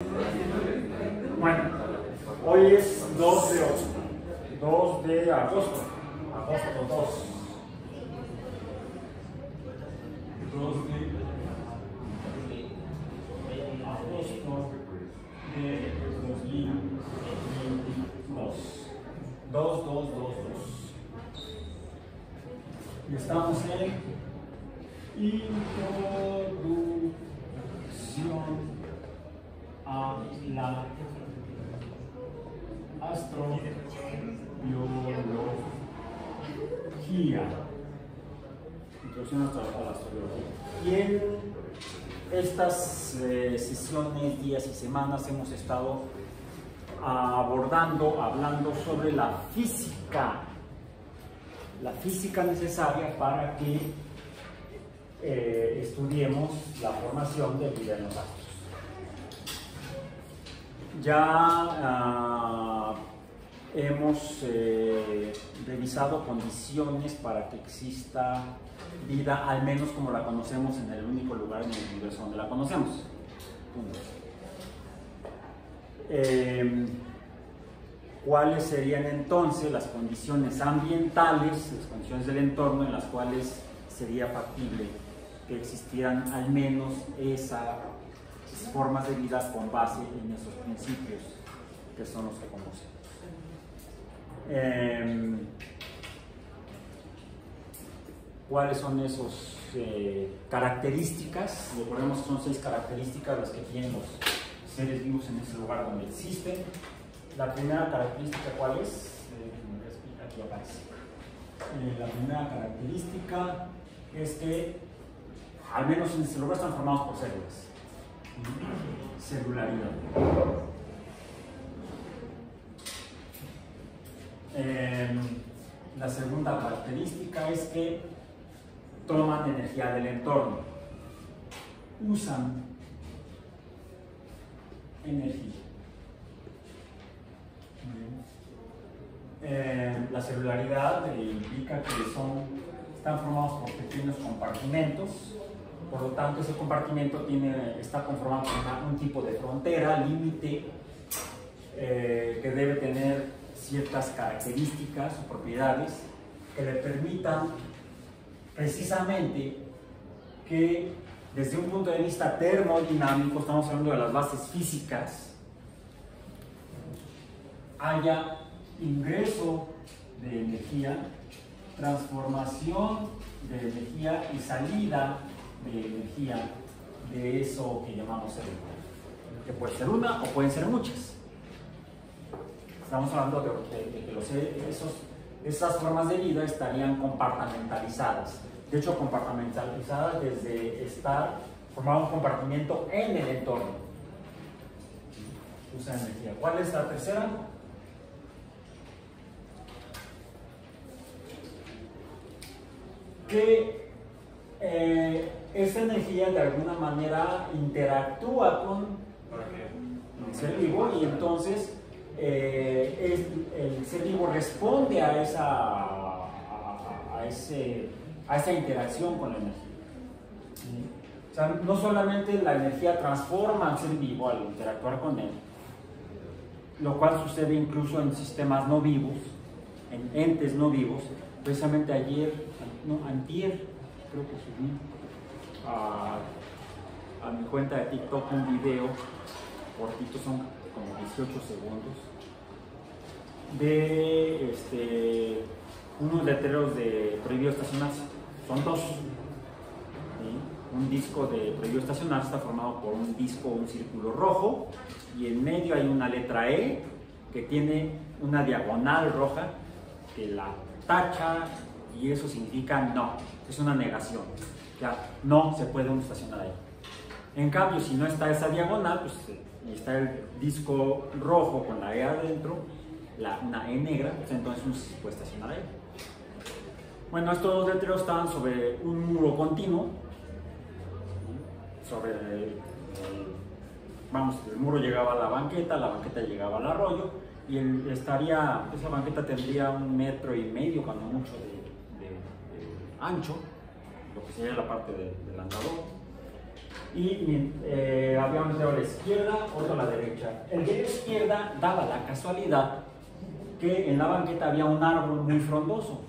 Bueno, hoy es 2 de agosto. Agosto 2. 2 de agosto de 2022. 2. Y estamos en introducción a la astrobiología. Introducción a la astrobiología. Y en estas sesiones, días y semanas hemos estado hablando sobre la física necesaria para que estudiemos la formación de vida en los astros. Ya hemos revisado condiciones para que exista vida, al menos como la conocemos en el único lugar en el universo donde la conocemos. ¿Cuáles serían entonces las condiciones ambientales, las condiciones del entorno en las cuales sería factible que existieran al menos esas formas de vida con base en esos principios que son los que conocemos? ¿Cuáles son esas características? Recordemos que son 6 características las que tienen los seres vivos en ese lugar donde existen. La primera característica, ¿cuál es? Aquí aparece. La primera característica es que, al menos en ese lugar, están formados por células. Celularidad. La segunda característica es que toman energía del entorno. Usan energía. La celularidad implica que están formados por pequeños compartimentos, por lo tanto ese compartimento está conformado por un tipo de frontera, límite, que debe tener ciertas características o propiedades que le permitan precisamente que desde un punto de vista termodinámico, estamos hablando de las bases físicas, haya ingreso de energía, transformación de energía y salida de energía de eso que llamamos célula, que puede ser una o pueden ser muchas. Estamos hablando de que esas formas de vida estarían compartimentalizadas. De hecho, compartimentalizadas desde formar un compartimento en el entorno. Usa energía. ¿Cuál es la tercera? Que esa energía de alguna manera interactúa con el ser vivo y entonces el ser vivo responde a esa interacción con la energía. O sea, no solamente la energía transforma al ser vivo al interactuar con él, lo cual sucede incluso en sistemas no vivos, en entes no vivos. Precisamente antier, creo que subí a mi cuenta de TikTok un video cortito, son como 18 segundos, de unos letreros de prohibido estacionarse. Son 2. ¿Sí? Un disco de prohibido estacionarse está formado por un círculo rojo, y en medio hay una letra E que tiene una diagonal roja que la tacha, y eso significa no, es una negación. Ya, no se puede uno estacionar ahí. En cambio, si no está esa diagonal, pues y está el disco rojo con la E adentro, una E negra, pues entonces uno se puede estacionar ahí. Bueno, estos 2 letreros estaban sobre un muro continuo, el muro llegaba a la banqueta llegaba al arroyo, y esa banqueta tendría 1,5 metros, cuando mucho, de ancho, lo que sería la parte del andador. y había un letrero a la izquierda, otro a la derecha. El de la izquierda daba la casualidad que en la banqueta había un árbol muy frondoso,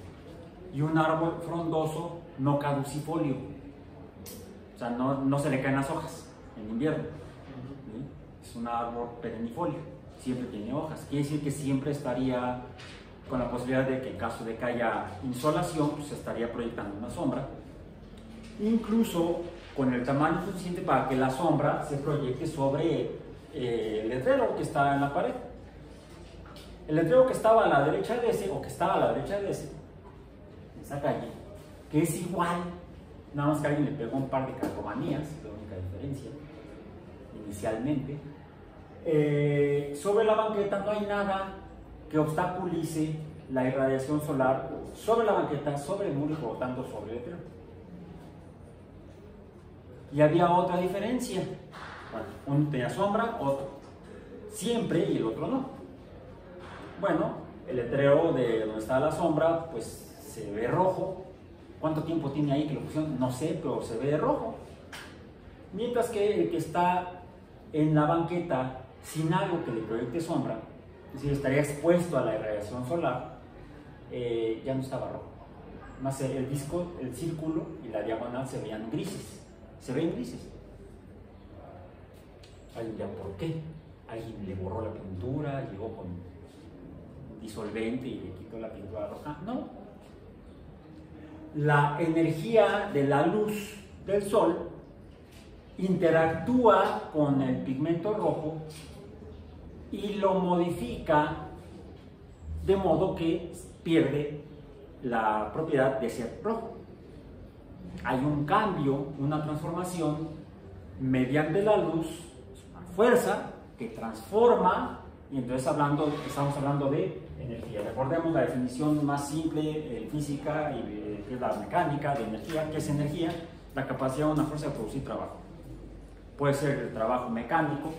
y un árbol frondoso no caducifolio, o sea, no se le caen las hojas en invierno, ¿sí? Es un árbol perennifolio, siempre tiene hojas, quiere decir que siempre estaría con la posibilidad de que en caso de que haya insolación, pues se estaría proyectando una sombra, incluso con el tamaño suficiente para que la sombra se proyecte sobre el letrero que está en la pared. El letrero que estaba a la derecha de ese, o que estaba a la derecha de ese, en esa calle, que es igual, nada más que alguien le pegó un par de calcomanías, es la única diferencia, inicialmente. Sobre la banqueta no hay nada que obstaculice la irradiación solar sobre la banqueta, sobre el muro y por lo tanto sobre el letrero. Y había otra diferencia. Bueno, uno tenía sombra, otro siempre y el otro no. Bueno, el letrero de donde está la sombra, pues se ve rojo. ¿Cuánto tiempo tiene ahí que lo pusieron? No sé, pero se ve rojo. Mientras que el que está en la banqueta sin algo que le proyecte sombra, es decir, estaría expuesto a la irradiación solar, ya no estaba rojo. Más el disco, el círculo y la diagonal se veían grises. Se ven grises. Alguien dirá, ¿por qué? Alguien le borró la pintura, llegó con disolvente y le quitó la pintura roja. No. La energía de la luz del sol interactúa con el pigmento rojo y lo modifica de modo que pierde la propiedad de ser rojo. Hay un cambio, una transformación mediante la luz, una fuerza que transforma, y entonces estamos hablando de energía. Recordemos la definición más simple física y que es la mecánica de energía. ¿Qué es energía? La capacidad de una fuerza de producir trabajo. Puede ser el trabajo mecánico,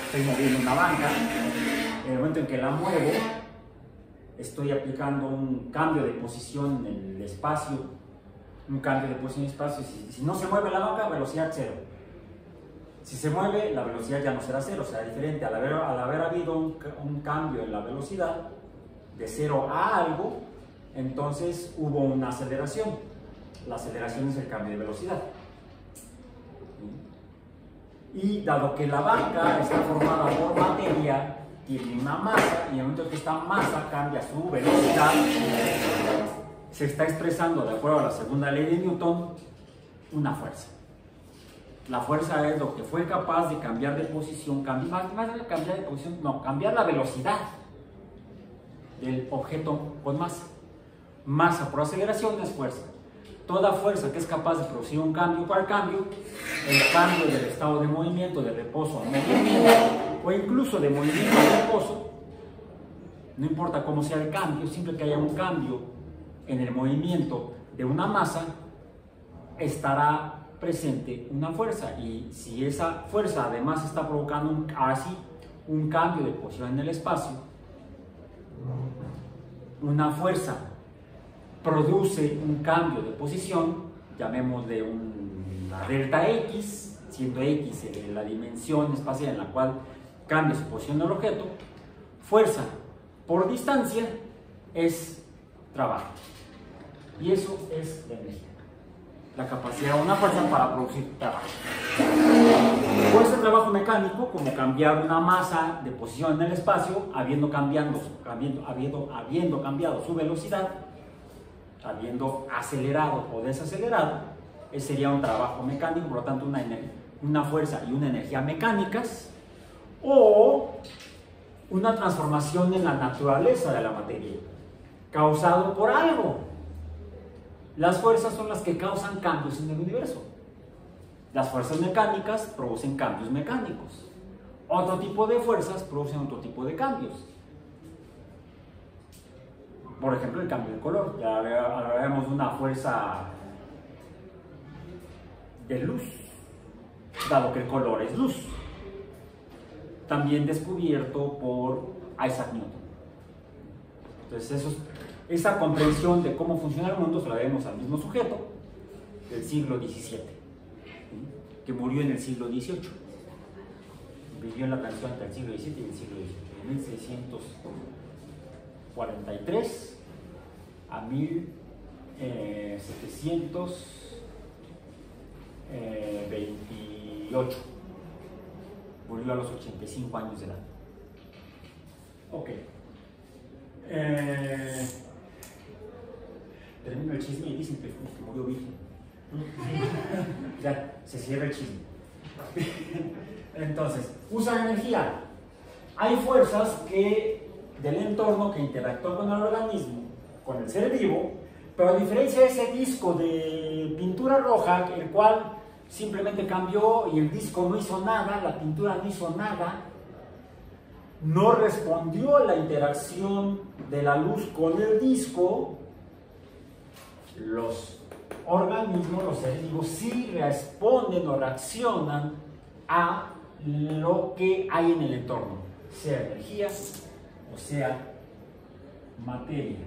estoy moviendo una banca, en el momento en que la muevo, estoy aplicando un cambio de posición en el espacio, si no se mueve la banca, velocidad cero. Si se mueve, la velocidad ya no será cero, será diferente. Al haber habido un cambio en la velocidad, de cero a algo, entonces hubo una aceleración. La aceleración es el cambio de velocidad. Y dado que la banca está formada por materia, tiene una masa, y en el momento en que esta masa cambia su velocidad, se está expresando, de acuerdo a la segunda ley de Newton, una fuerza. La fuerza es lo que fue capaz de cambiar de posición, cambiar la velocidad del objeto con masa. Masa por aceleración es fuerza. Toda fuerza que es capaz de producir un cambio, ¿cuál cambio? El cambio del estado de movimiento, de reposo a movimiento, o incluso de movimiento a reposo, no importa cómo sea el cambio, siempre que haya un cambio en el movimiento de una masa, estará presente una fuerza, y si esa fuerza además está provocando un cambio de posición en el espacio, una fuerza produce un cambio de posición, llamémosle una delta X, siendo X la dimensión espacial en la cual cambia su posición del objeto. Fuerza por distancia es trabajo, y eso es la energía, la capacidad de una fuerza para producir trabajo. Puede ser trabajo mecánico, como cambiar una masa de posición en el espacio, habiendo cambiado su velocidad, habiendo acelerado o desacelerado. Ese sería un trabajo mecánico, por lo tanto una fuerza y una energía mecánicas, o una transformación en la naturaleza de la materia, causado por algo. Las fuerzas son las que causan cambios en el universo. Las fuerzas mecánicas producen cambios mecánicos. Otro tipo de fuerzas producen otro tipo de cambios. Por ejemplo, el cambio de color. Ya hablaremos de una fuerza de luz, dado que el color es luz. También descubierto por Isaac Newton. Entonces, esa comprensión de cómo funciona el mundo se la debemos al mismo sujeto del siglo XVII. que murió en el siglo XVIII. Vivió en la transición entre el siglo XVII y el siglo XVIII, de 1643 a 1728. Murió a los 85 años de edad. Ok. Termino el chisme y dicen que murió virgen. Ya, se cierra el chisme. Entonces, usa energía. Hay fuerzas del entorno que interactúan con el organismo, con el ser vivo, pero a diferencia de ese disco de pintura roja, el cual simplemente cambió y el disco no hizo nada, la pintura no hizo nada, no respondió a la interacción de la luz con el disco, los organismos, los seres vivos, sí responden o reaccionan a lo que hay en el entorno, sea energía o sea materia.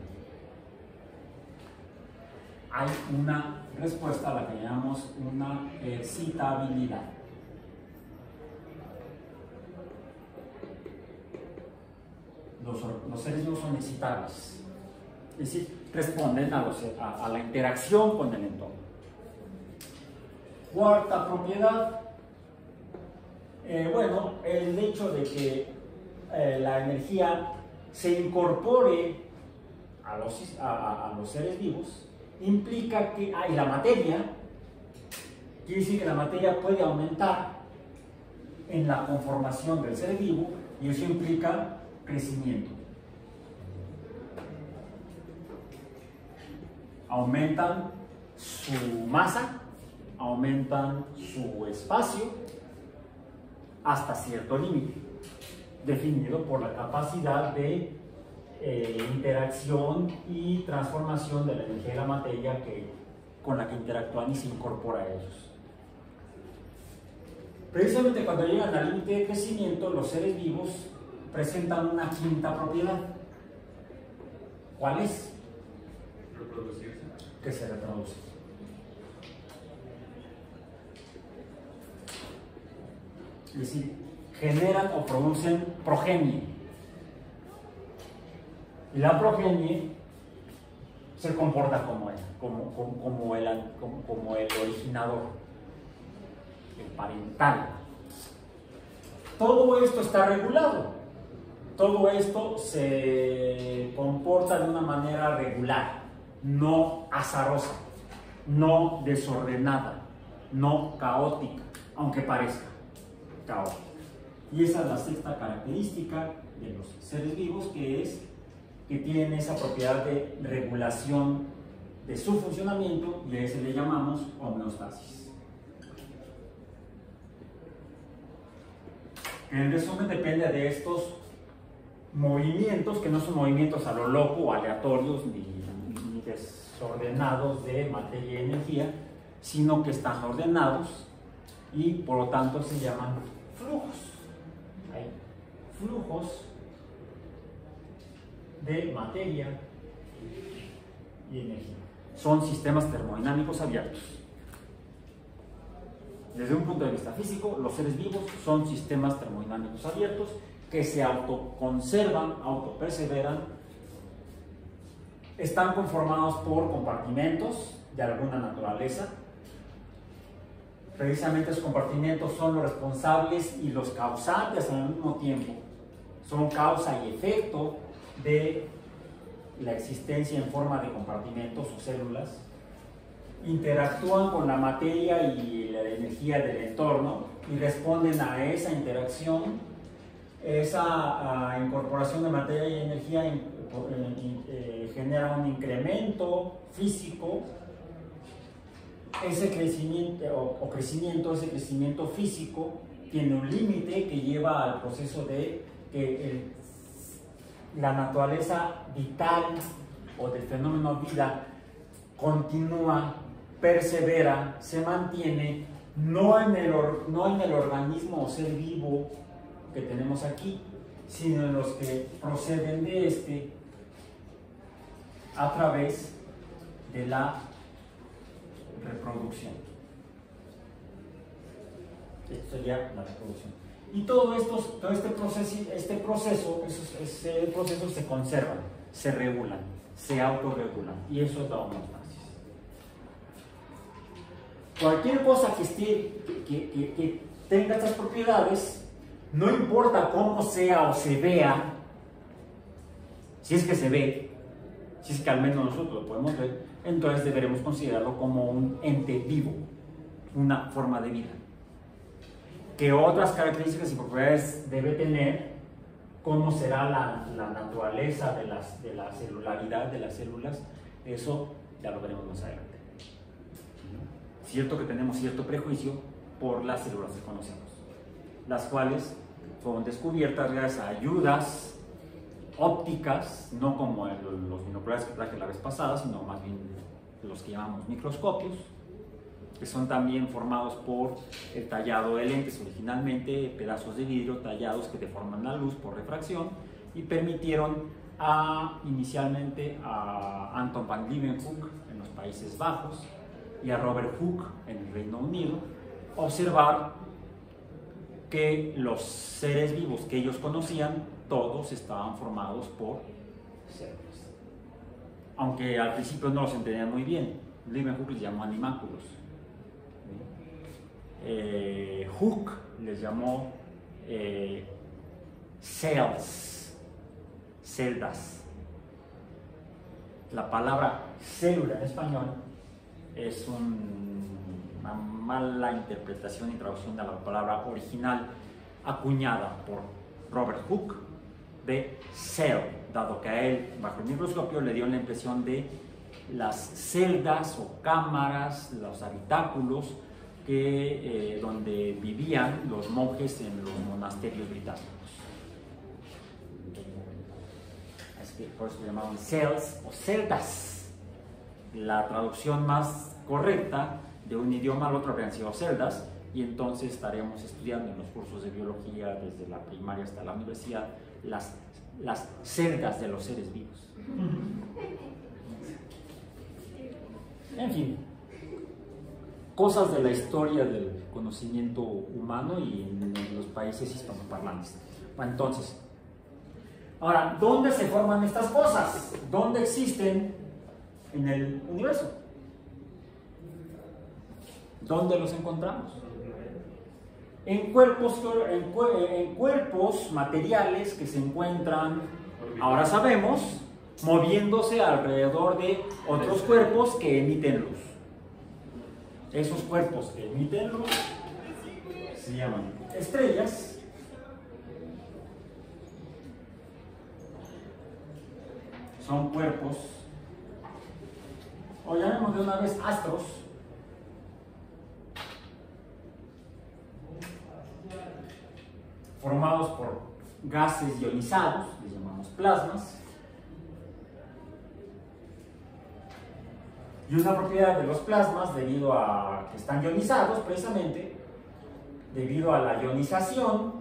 Hay una respuesta a la que llamamos una excitabilidad. Los seres vivos son excitables, es decir, responden a la interacción con el entorno. Cuarta propiedad, bueno, el hecho de que la energía se incorpore a los seres vivos implica que hay la materia, quiere decir que la materia puede aumentar en la conformación del ser vivo y eso implica crecimiento. Aumentan su masa, aumentan su espacio hasta cierto límite, definido por la capacidad de interacción y transformación de la energía de la materia con la que interactúan y se incorpora a ellos. Precisamente cuando llegan al límite de crecimiento, los seres vivos presentan una quinta propiedad. ¿Cuál es? Reproducirse. Que se reproduce. Es decir, generan o producen progenie. Y la progenie se comporta como el originador, el parental. Todo esto está regulado. Todo esto se comporta de una manera regular, no azarosa, no desordenada, no caótica, aunque parezca caótica. Y esa es la sexta característica de los seres vivos, que tienen esa propiedad de regulación de su funcionamiento, y a ese le llamamos homeostasis. En resumen, depende de estos movimientos, que no son movimientos a lo loco o aleatorios ni desordenados de materia y energía, sino que están ordenados y por lo tanto se llaman flujos. Hay flujos de materia y energía. Son sistemas termodinámicos abiertos. Desde un punto de vista físico, los seres vivos son sistemas termodinámicos abiertos que se autoconservan, autoperseveran, están conformados por compartimentos de alguna naturaleza. Precisamente esos compartimentos son los responsables y los causantes al mismo tiempo. Son causa y efecto de la existencia en forma de compartimentos o células. Interactúan con la materia y la energía del entorno y responden a esa interacción. Esa incorporación de materia y energía genera un incremento físico. Ese crecimiento, ese crecimiento físico tiene un límite que lleva al proceso de que la naturaleza vital o del fenómeno vida continúa, persevera, se mantiene, no en el organismo o ser vivo que tenemos aquí, sino en los que proceden de este a través de la reproducción. Esto sería la reproducción. Y todo este proceso se conservan, se regulan, se autorregulan. Y eso es la homeostasis. Cualquier cosa que tenga estas propiedades, no importa cómo sea o se vea, si es que se ve, si es que al menos nosotros lo podemos ver, entonces deberemos considerarlo como un ente vivo, una forma de vida. ¿Qué otras características y propiedades debe tener? ¿Cómo será la naturaleza de la celularidad de las células? Eso ya lo veremos más adelante. Cierto que tenemos cierto prejuicio por las células que conocemos, las cuales fueron descubiertas gracias a ayudas ópticas, no como los binoculares que traje la vez pasada, sino más bien los que llamamos microscopios, que son también formados por el tallado de lentes, originalmente pedazos de vidrio tallados que deforman la luz por refracción, y permitieron inicialmente a Anton van Leeuwenhoek en los Países Bajos y a Robert Hooke en el Reino Unido observar que los seres vivos que ellos conocían todos estaban formados por células, aunque al principio no los entendían muy bien. Leeuwenhoek les llamó animáculos, Hooke les llamó celdas. La palabra célula en español es una mala interpretación y traducción de la palabra original acuñada por Robert Hooke de cell, dado que a él bajo el microscopio le dio la impresión de las celdas o cámaras, los habitáculos donde vivían los monjes en los monasterios británicos. Es que por eso se llamaban cells o celdas. La traducción más correcta de un idioma al otro habrían sido celdas, y entonces estaremos estudiando en los cursos de biología desde la primaria hasta la universidad las celdas de los seres vivos. En fin, cosas de la historia del conocimiento humano y en los países hispanoparlantes. Bueno, entonces, ahora, ¿dónde se forman estas cosas? ¿Dónde existen en el universo? ¿Dónde los encontramos? En cuerpos materiales que se encuentran, ahora sabemos, moviéndose alrededor de otros cuerpos que emiten luz. Esos cuerpos que emiten luz se llaman estrellas. Son cuerpos, o llamemos de una vez astros, formados por gases ionizados, les llamamos plasmas. Y una propiedad de los plasmas, debido a que están ionizados precisamente, debido a la ionización,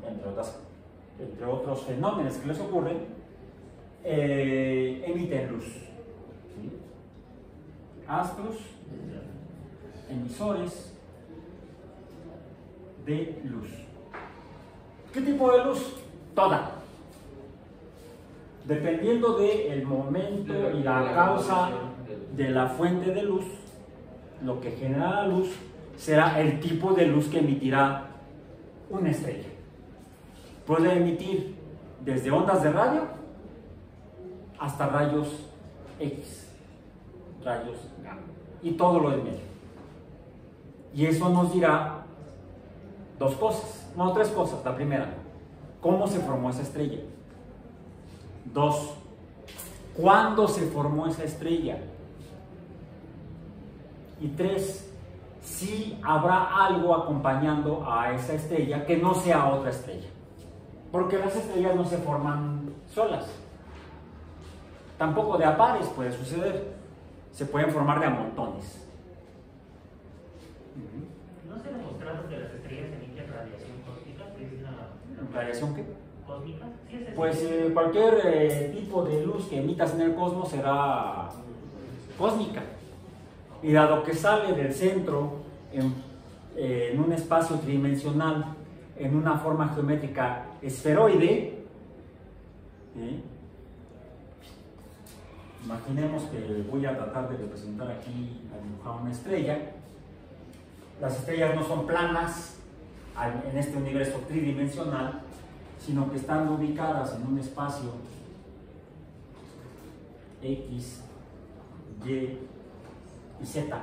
entre otros fenómenos que les ocurren, emiten luz. ¿Sí? Astros, emisores de luz. ¿Qué tipo de luz? Toda. Dependiendo del momento y la causa de la fuente de luz, lo que genera la luz será el tipo de luz que emitirá una estrella. Puede emitir desde ondas de radio hasta rayos X, rayos gamma, y todo lo en medio. Y eso nos dirá dos cosas, no, tres cosas. La primera, ¿cómo se formó esa estrella? Dos, ¿cuándo se formó esa estrella? Y tres, si habrá algo acompañando a esa estrella que no sea otra estrella. Porque las estrellas no se forman solas. Tampoco de a pares puede suceder. Se pueden formar de a montones. ¿No se ha demostrado que las estrellas emiten radiación cósmica? ¿Radiación qué? ¿Cósmica? Sí, es Pues cualquier tipo de luz que emitas en el cosmos será cósmica. Y dado que sale del centro en un espacio tridimensional en una forma geométrica esferoide, imaginemos que voy a tratar de representar aquí, a dibujar una estrella. Las estrellas no son planas en este universo tridimensional, sino que están ubicadas en un espacio X, Y y Z.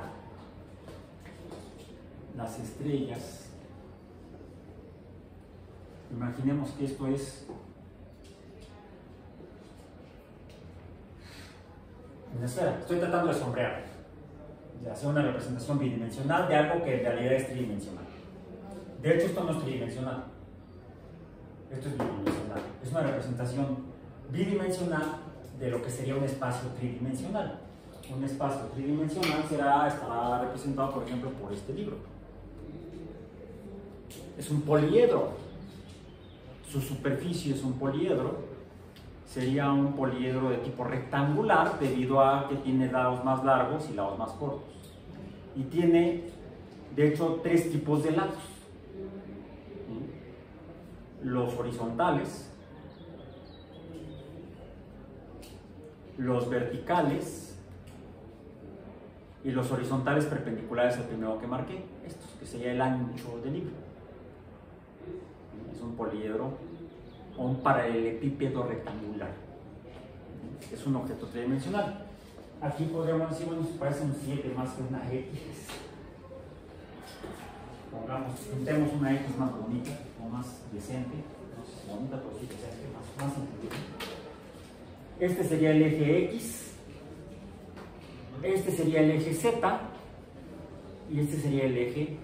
Las estrellas, imaginemos que esto es una esfera. Estoy tratando de sombrear, de hacer una representación bidimensional de algo que en realidad es tridimensional. De hecho, esto no es tridimensional. Esto es bidimensional. Es una representación bidimensional de lo que sería un espacio tridimensional. Un espacio tridimensional estará representado, por ejemplo, por este libro. Es un poliedro. Su superficie es un poliedro. Sería un poliedro de tipo rectangular debido a que tiene lados más largos y lados más cortos. Y tiene, de hecho, 3 tipos de lados. Los horizontales, los verticales y los horizontales perpendiculares al primero que marqué, estos, que sería el ancho del libro. Es un poliedro o un paralelepípedo rectangular. Es un objeto tridimensional. Aquí podríamos decir, bueno, parece un 7 más que una X. Pintemos una X más bonita o más decente, no sé si bonita, pero sí decente, más inteligente. Este sería el eje X, este sería el eje Z y este sería el eje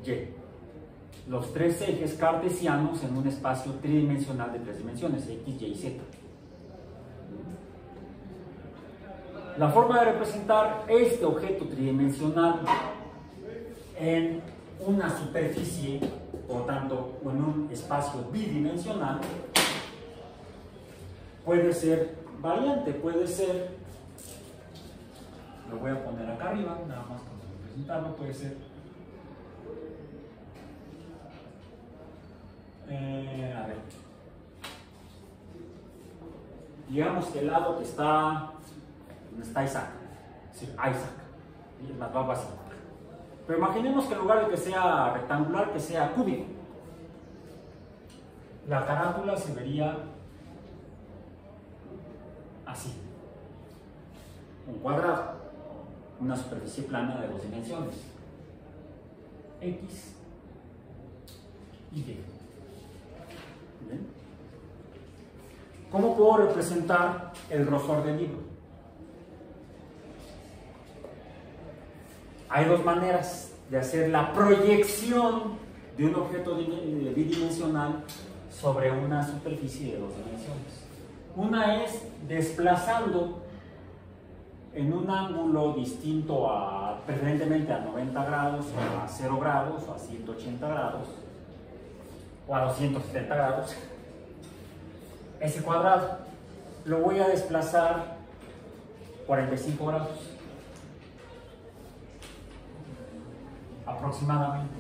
Y. Los 3 ejes cartesianos en un espacio tridimensional de 3 dimensiones, X, Y y Z. La forma de representar este objeto tridimensional en una superficie, por tanto, en un espacio bidimensional, puede ser variante, puede ser, lo voy a poner acá arriba, nada más para representarlo, puede ser, a ver, digamos que el lado que está, donde está Isaac, sí, Isaac, y las va así. Pero imaginemos que en lugar de que sea rectangular, que sea cúbico. La carátula se vería así. Un cuadrado. Una superficie plana de 2 dimensiones. X y Y. ¿Bien? ¿Cómo puedo representar el grosor del libro? Hay 2 maneras de hacer la proyección de un objeto bidimensional sobre una superficie de 2 dimensiones. Una es desplazando en un ángulo distinto preferentemente a 90 grados, o a 0 grados, o a 180 grados, o a 270 grados. Ese cuadrado lo voy a desplazar 45 grados. Aproximadamente.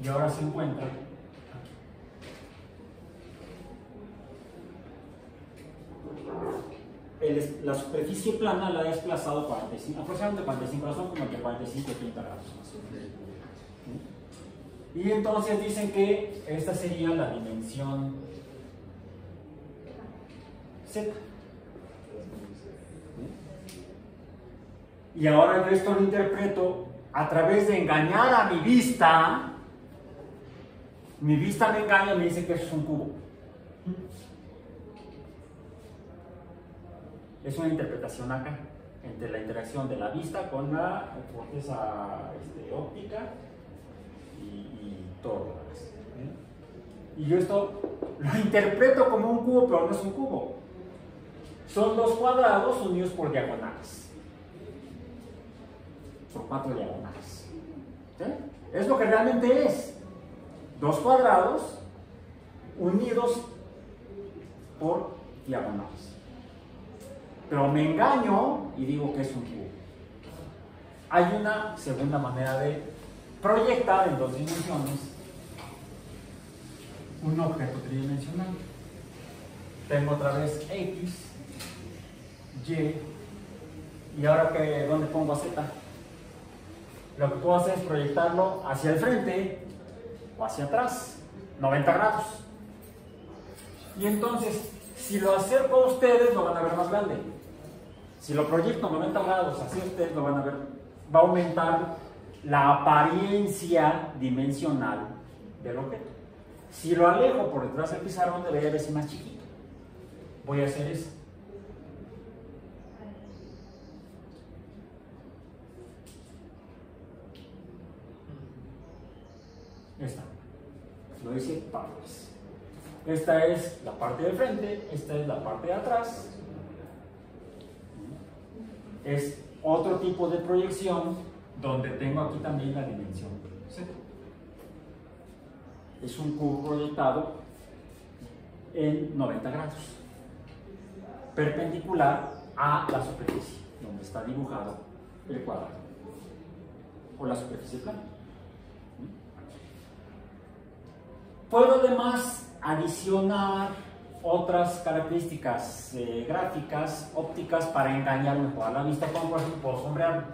Y ahora se encuentra la superficie plana la he desplazado aproximadamente 45 grados, son como entre 45 y 30 grados. Y entonces dicen que esta sería la dimensión Z. Y ahora el resto lo interpreto a través de engañar a mi vista. Mi vista me engaña y me dice que eso es un cubo. Es una interpretación acá, entre la interacción de la vista con la corteza óptica y todo lo demás. Y yo esto lo interpreto como un cubo, pero no es un cubo. Son 2 cuadrados unidos por diagonales. Por 4 diagonales. ¿Sí? Es lo que realmente es. 2 cuadrados unidos por diagonales. Pero me engaño y digo que es un cubo. Hay una segunda manera de proyectar en 2 dimensiones un objeto tridimensional. Tengo otra vez X, Y, y ahora que, ¿dónde pongo a Z? Lo que puedo hacer es proyectarlo hacia el frente o hacia atrás, 90 grados. Y entonces, si lo acerco a ustedes, lo van a ver más grande. Si lo proyecto 90 grados hacia ustedes, lo van a ver, va a aumentar la apariencia dimensional del objeto. Si lo alejo por detrás del pizarrón, debería verse más chiquito. Voy a hacer eso. Esta. Lo hice partes. Esta es la parte de frente, esta es la parte de atrás. Es otro tipo de proyección donde tengo aquí también la dimensión Z. Es un cubo proyectado en 90 grados, perpendicular a la superficie, donde está dibujado el cuadrado, o la superficie plana. Puedo además adicionar otras características gráficas, ópticas, para engañar mejor a la vista, como por ejemplo puedo sombrear.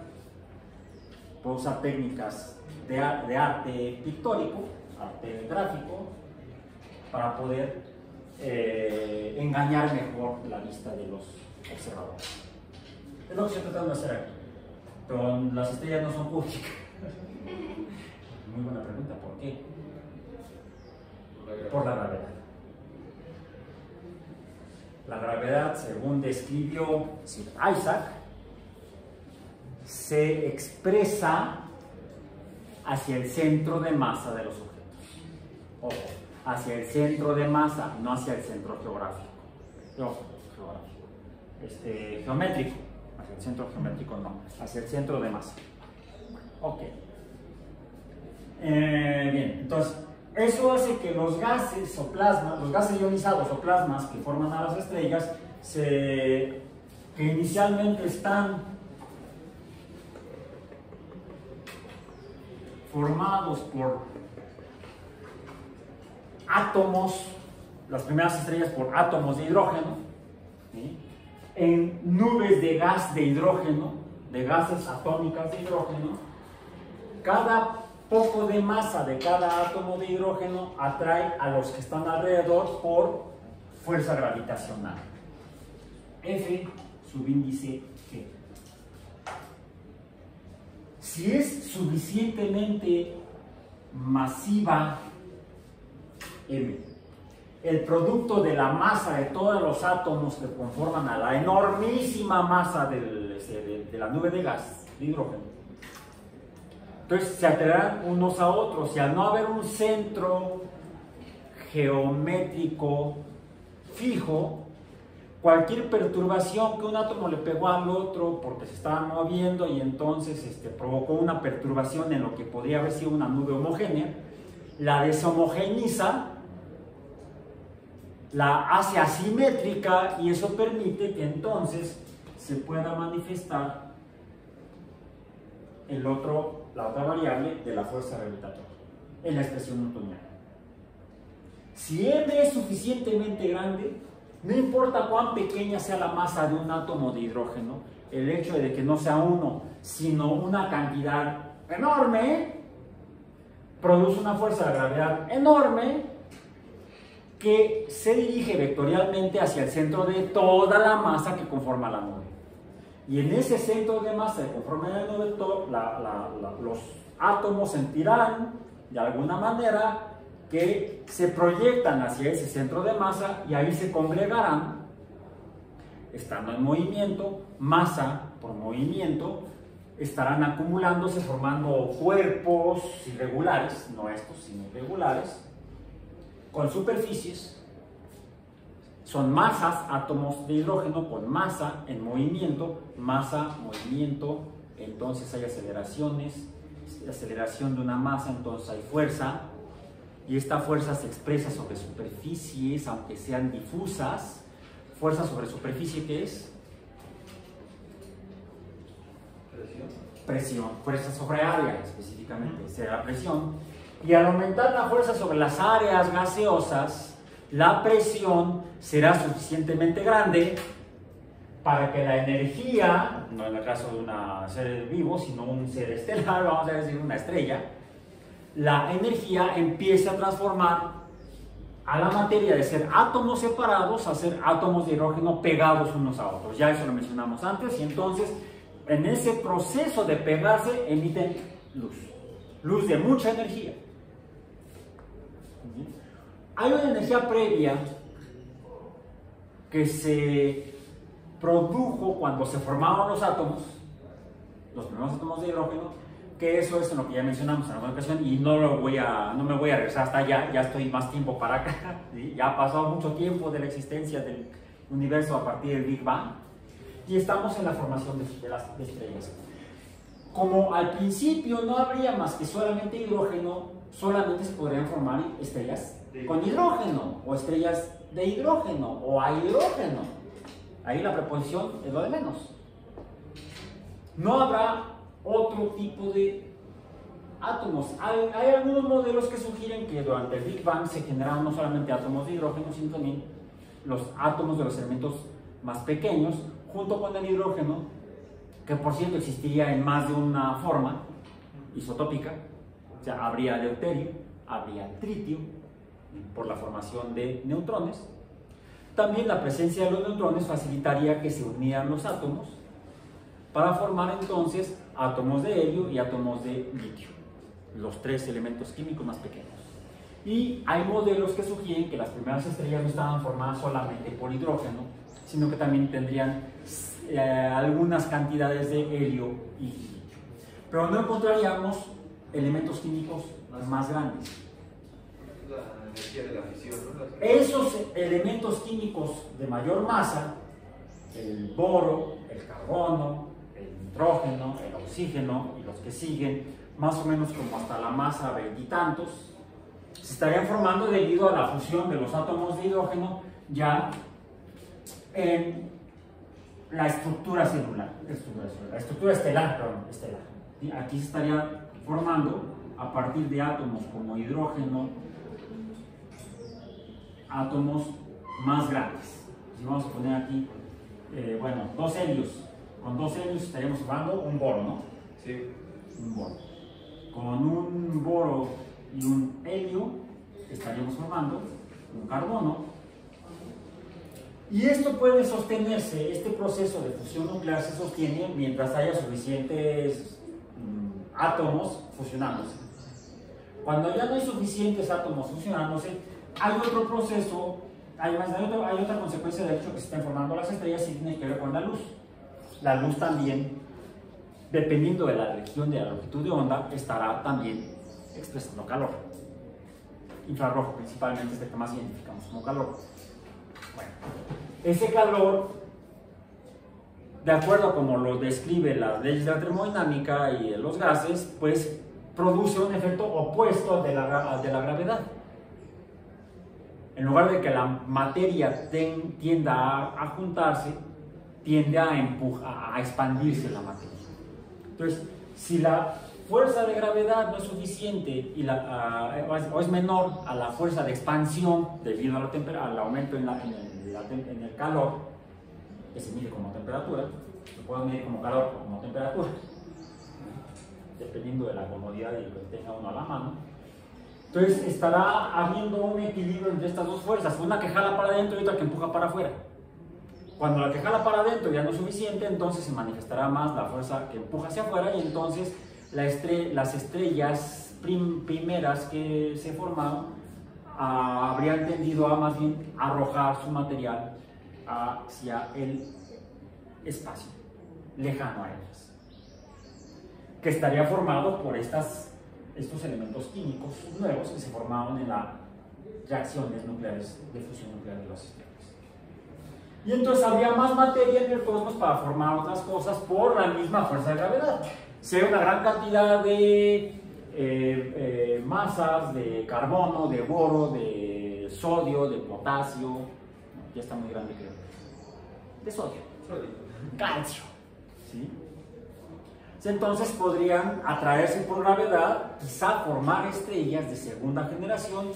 Puedo usar técnicas de arte pictórico, arte gráfico, para poder engañar mejor la vista de los observadores. Es lo que estoy tratando de hacer aquí. Pero las estrellas no son cúbicas. Muy buena pregunta, ¿por qué? Por la gravedad. La gravedad, según describió Sir Isaac, se expresa hacia el centro de masa de los objetos. Ojo, hacia el centro de masa, no hacia el centro geográfico. Geométrico. Hacia el centro geométrico no, hacia el centro de masa. Ok. Bien, entonces, eso hace que los gases o plasmas, los gases ionizados o plasmas que forman a las estrellas, que inicialmente están formados por átomos, las primeras estrellas por átomos de hidrógeno, ¿sí?, en nubes de gas de hidrógeno, de gases atómicas de hidrógeno. Cada poco de masa de cada átomo de hidrógeno atrae a los que están alrededor por fuerza gravitacional. F subíndice G. Si es suficientemente masiva, M, el producto de la masa de todos los átomos que conforman a la enormísima masa de la nube de gas de hidrógeno, entonces se atraerán unos a otros, y al no haber un centro geométrico fijo, cualquier perturbación que un átomo le pegó al otro porque se estaba moviendo y entonces provocó una perturbación en lo que podría haber sido una nube homogénea, la deshomogeniza, la hace asimétrica, y eso permite que entonces se pueda manifestar la otra variable de la fuerza gravitatoria en la expresión newtoniana. Si M es suficientemente grande, no importa cuán pequeña sea la masa de un átomo de hidrógeno, el hecho de que no sea uno, sino una cantidad enorme, produce una fuerza de gravedad enorme que se dirige vectorialmente hacia el centro de toda la masa que conforma la nube. Y en ese centro de masa que conforma la nube, los átomos sentirán de alguna manera que se proyectan hacia ese centro de masa, y ahí se congregarán, estando en movimiento, masa por movimiento, estarán acumulándose, formando cuerpos irregulares, no estos, sino irregulares, con superficies. Son masas, átomos de hidrógeno con masa en movimiento, masa, movimiento, entonces hay aceleraciones, aceleración de una masa, entonces hay fuerza, y esta fuerza se expresa sobre superficies, aunque sean difusas. Fuerza sobre superficie, ¿qué es? presión, fuerza sobre área específicamente, será presión. Y al aumentar la fuerza sobre las áreas gaseosas, la presión será suficientemente grande para que la energía, no en el caso de un ser vivo, sino un ser estelar, vamos a decir una estrella, la energía empiece a transformar a la materia de ser átomos separados a ser átomos de hidrógeno pegados unos a otros. Ya eso lo mencionamos antes, y entonces en ese proceso de pegarse emiten luz de mucha energía. Hay una energía previa que se produjo cuando se formaron los átomos, los primeros átomos de hidrógeno, que eso es en lo que ya mencionamos en alguna ocasión, y no me voy a regresar hasta allá, ya estoy más tiempo para acá, ¿sí? Ya ha pasado mucho tiempo de la existencia del universo a partir del Big Bang, y estamos en la formación de las estrellas. Como al principio no habría más que solamente hidrógeno, solamente se podrían formar estrellas con hidrógeno, o estrellas de hidrógeno, o a hidrógeno. Ahí la preposición es lo de menos. No habrá otro tipo de átomos. Hay algunos modelos que sugieren que durante el Big Bang se generaron no solamente átomos de hidrógeno, sino también los átomos de los elementos más pequeños, junto con el hidrógeno, que por cierto existiría en más de una forma isotópica. O sea, habría deuterio, habría tritio, por la formación de neutrones. También la presencia de los neutrones facilitaría que se unieran los átomos para formar entonces átomos de helio y átomos de litio, los tres elementos químicos más pequeños. Y hay modelos que sugieren que las primeras estrellas no estaban formadas solamente por hidrógeno, sino que también tendrían algunas cantidades de helio y litio. Pero no encontraríamos elementos químicos más grandes. La energía de la fisión, ¿no? Esos elementos químicos de mayor masa, el boro, el carbono, el nitrógeno, el oxígeno y los que siguen, más o menos como hasta la masa veintitantos, se estarían formando debido a la fusión de los átomos de hidrógeno ya en la estructura celular, la estructura estelar, perdón, estelar. ¿Sí? Aquí se estaría formando a partir de átomos como hidrógeno, átomos más grandes. Si vamos a poner aquí, bueno, dos helios. Con dos helios estaríamos formando un boro, ¿no? Sí. Un boro. Con un boro y un helio estaríamos formando un carbono. Y esto puede sostenerse, este proceso de fusión nuclear se sostiene mientras haya suficientes átomos fusionándose. Cuando ya no hay suficientes átomos fusionándose, hay otro proceso, hay otra consecuencia del hecho que se están formando las estrellas y tiene que ver con la luz. La luz también, dependiendo de la región de la longitud de onda, estará también expresando calor. Infrarrojo principalmente es el que más identificamos como calor. Bueno, ese calor, de acuerdo a como lo describe las leyes de la termodinámica y de los gases, pues produce un efecto opuesto al de la gravedad. En lugar de que la materia tienda a juntarse, tiende a expandirse la materia. Entonces, si la fuerza de gravedad no es suficiente o es menor a la fuerza de expansión debido al aumento en el calor, que se mide como temperatura, se puede medir como calor o como temperatura, dependiendo de la comodidad y lo que tenga uno a la mano. Entonces estará habiendo un equilibrio entre estas dos fuerzas, una que jala para adentro y otra que empuja para afuera. Cuando la que jala para adentro ya no es suficiente, entonces se manifestará más la fuerza que empuja hacia afuera, y entonces las estrellas primeras que se formaron habrían tendido a más bien arrojar su material hacia el espacio, lejano a ellas, que estaría formado por estos elementos químicos nuevos que se formaron en las reacciones nucleares de fusión nuclear de las estrellas. Y entonces habría más materia en el cosmos para formar otras cosas por la misma fuerza de gravedad. Sea una gran cantidad de masas de carbono, de boro, de sodio, de potasio, no, ya está muy grande creo, de sodio, calcio, ¿sí? Entonces podrían atraerse por gravedad, quizá formar estrellas de segunda generación,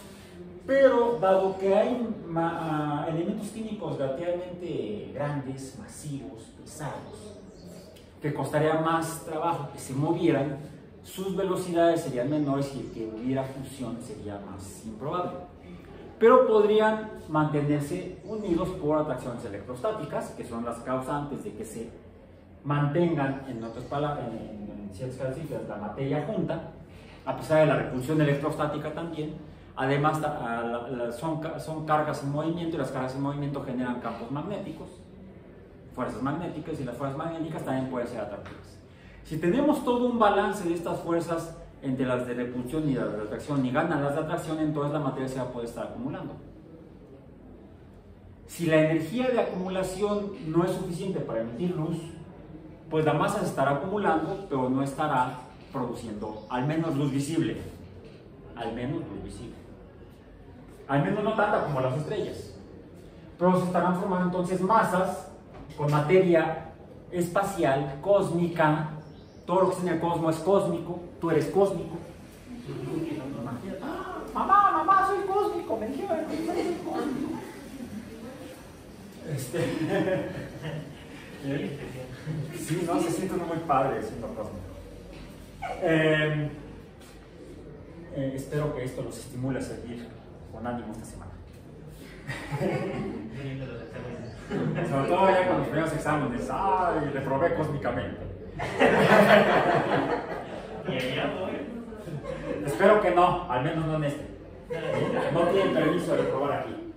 pero dado que hay elementos químicos relativamente grandes, masivos, pesados, que costaría más trabajo que se movieran, sus velocidades serían menores y que hubiera fusión sería más improbable. Pero podrían mantenerse unidos por atracciones electrostáticas, que son las causantes de que se mantengan, en otras palabras, en ciertas características, la materia junta, a pesar de la repulsión electrostática también. Además, son cargas en movimiento, y las cargas en movimiento generan campos magnéticos, fuerzas magnéticas, y las fuerzas magnéticas también pueden ser atractivas. Si tenemos todo un balance de estas fuerzas entre las de repulsión y las de atracción, y ganan las de atracción, entonces la materia se va a poder estar acumulando. Si la energía de acumulación no es suficiente para emitir luz, pues la masa se estará acumulando, pero no estará produciendo al menos luz visible. Al menos luz visible. Al menos no tanta como las estrellas. Pero se estarán formando entonces masas con materia espacial, cósmica. Todo lo que está en el cosmos es cósmico. Tú eres cósmico. Mamá, soy cósmico. Me dijeron, soy cósmico. Sí, no, se siente uno muy padre siendo cósmico. Espero que esto los estimule a seguir con ánimo esta semana. Sobre todo ya con los primeros exámenes. ¡Ay! Reprobé cósmicamente. Y allá voy. Espero que no, al menos no en este. No tienen permiso de reprobar aquí.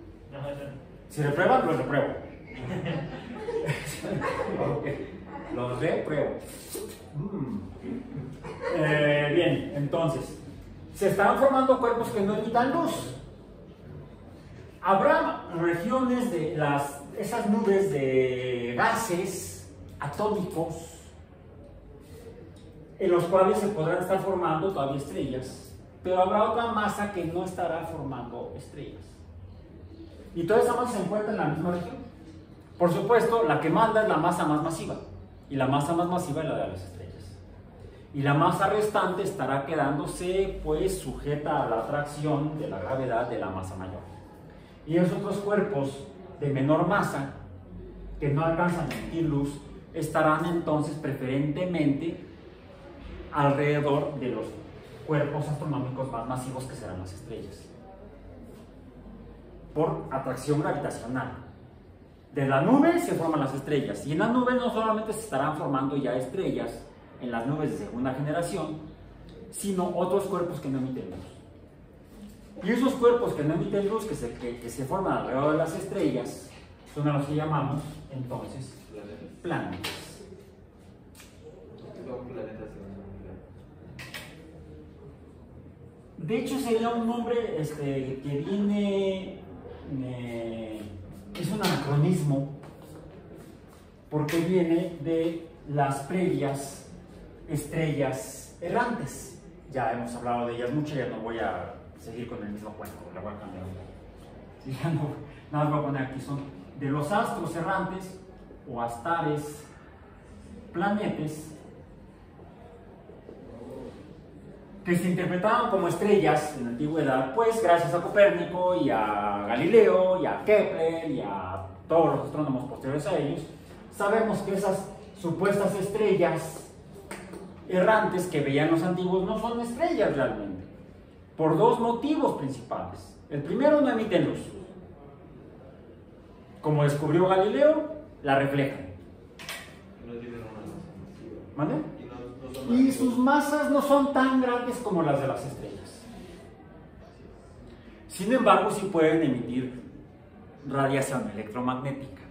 Si reprueban, los repruebo. Los repruebo. Bien, entonces, se estarán formando cuerpos que no emitan luz. Habrá regiones de esas nubes de gases atómicos en los cuales se podrán estar formando todavía estrellas, pero habrá otra masa que no estará formando estrellas. Y toda esa masa se encuentra en la misma región. Por supuesto, la que manda es la masa más masiva, y la masa más masiva es la de las estrellas. Y la masa restante estará quedándose pues sujeta a la atracción de la gravedad de la masa mayor. Y esos otros cuerpos de menor masa, que no alcanzan a emitir luz, estarán entonces preferentemente alrededor de los cuerpos astronómicos más masivos, que serán las estrellas, por atracción gravitacional. De la nube se forman las estrellas, y en la nube no solamente se estarán formando ya estrellas en las nubes de segunda generación, sino otros cuerpos que no emiten luz. Y esos cuerpos que no emiten luz, que se forman alrededor de las estrellas, son a los que llamamos entonces planetas. De hecho, sería un nombre que viene, es un anacronismo, porque viene de las previas estrellas errantes. Ya hemos hablado de ellas mucho, ya no voy a seguir con el mismo cuento, la voy a cambiar. Sí, ya no, nada más voy a poner aquí, son de los astros errantes, o astares, planetes, que se interpretaban como estrellas en la antigüedad, pues gracias a Copérnico y a Galileo y a Kepler y a todos los astrónomos posteriores a ellos, sabemos que esas supuestas estrellas errantes que veían los antiguos no son estrellas realmente, por dos motivos principales. El primero, no emiten luz. Como descubrió Galileo, la reflejan. ¿Vale? Y sus masas no son tan grandes como las de las estrellas. Sin embargo, sí pueden emitir radiación electromagnética,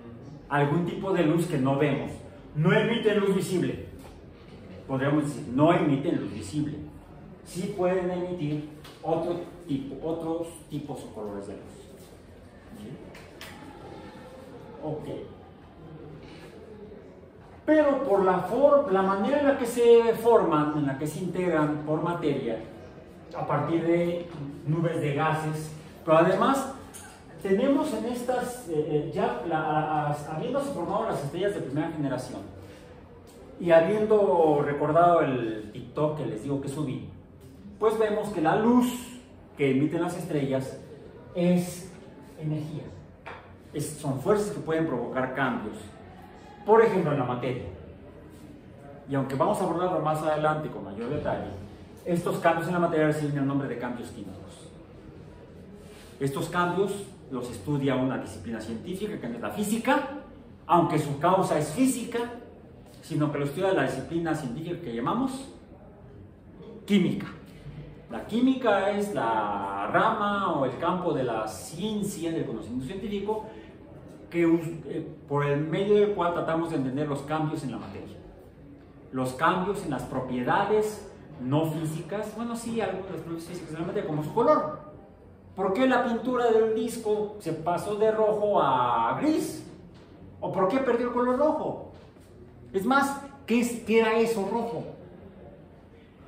algún tipo de luz que no vemos. No emiten luz visible. Podríamos decir, no emiten luz visible. Sí pueden emitir otros tipos o colores de luz. ¿Sí? Ok. Pero por la manera en la que se forman, en la que se integran por materia, a partir de nubes de gases, pero además tenemos en estas, habiéndose formado las estrellas de primera generación, Y habiendo recordado el TikTok que les digo que subí, pues vemos que la luz que emiten las estrellas es energía. Son fuerzas que pueden provocar cambios. Por ejemplo, en la materia. Y aunque vamos a abordarlo más adelante con mayor detalle, estos cambios en la materia reciben el nombre de cambios químicos. Estos cambios los estudia una disciplina científica que no es la física, aunque su causa es física, sino que lo estudia la disciplina científica que llamamos química. La química es la rama o el campo de la ciencia, del conocimiento científico, por el medio del cual tratamos de entender los cambios en la materia. Los cambios en las propiedades no físicas, bueno, sí, algunas de las propiedades físicas de la materia, como su color. ¿Por qué la pintura del disco se pasó de rojo a gris? ¿O por qué perdió el color rojo? Es más, ¿qué era eso rojo?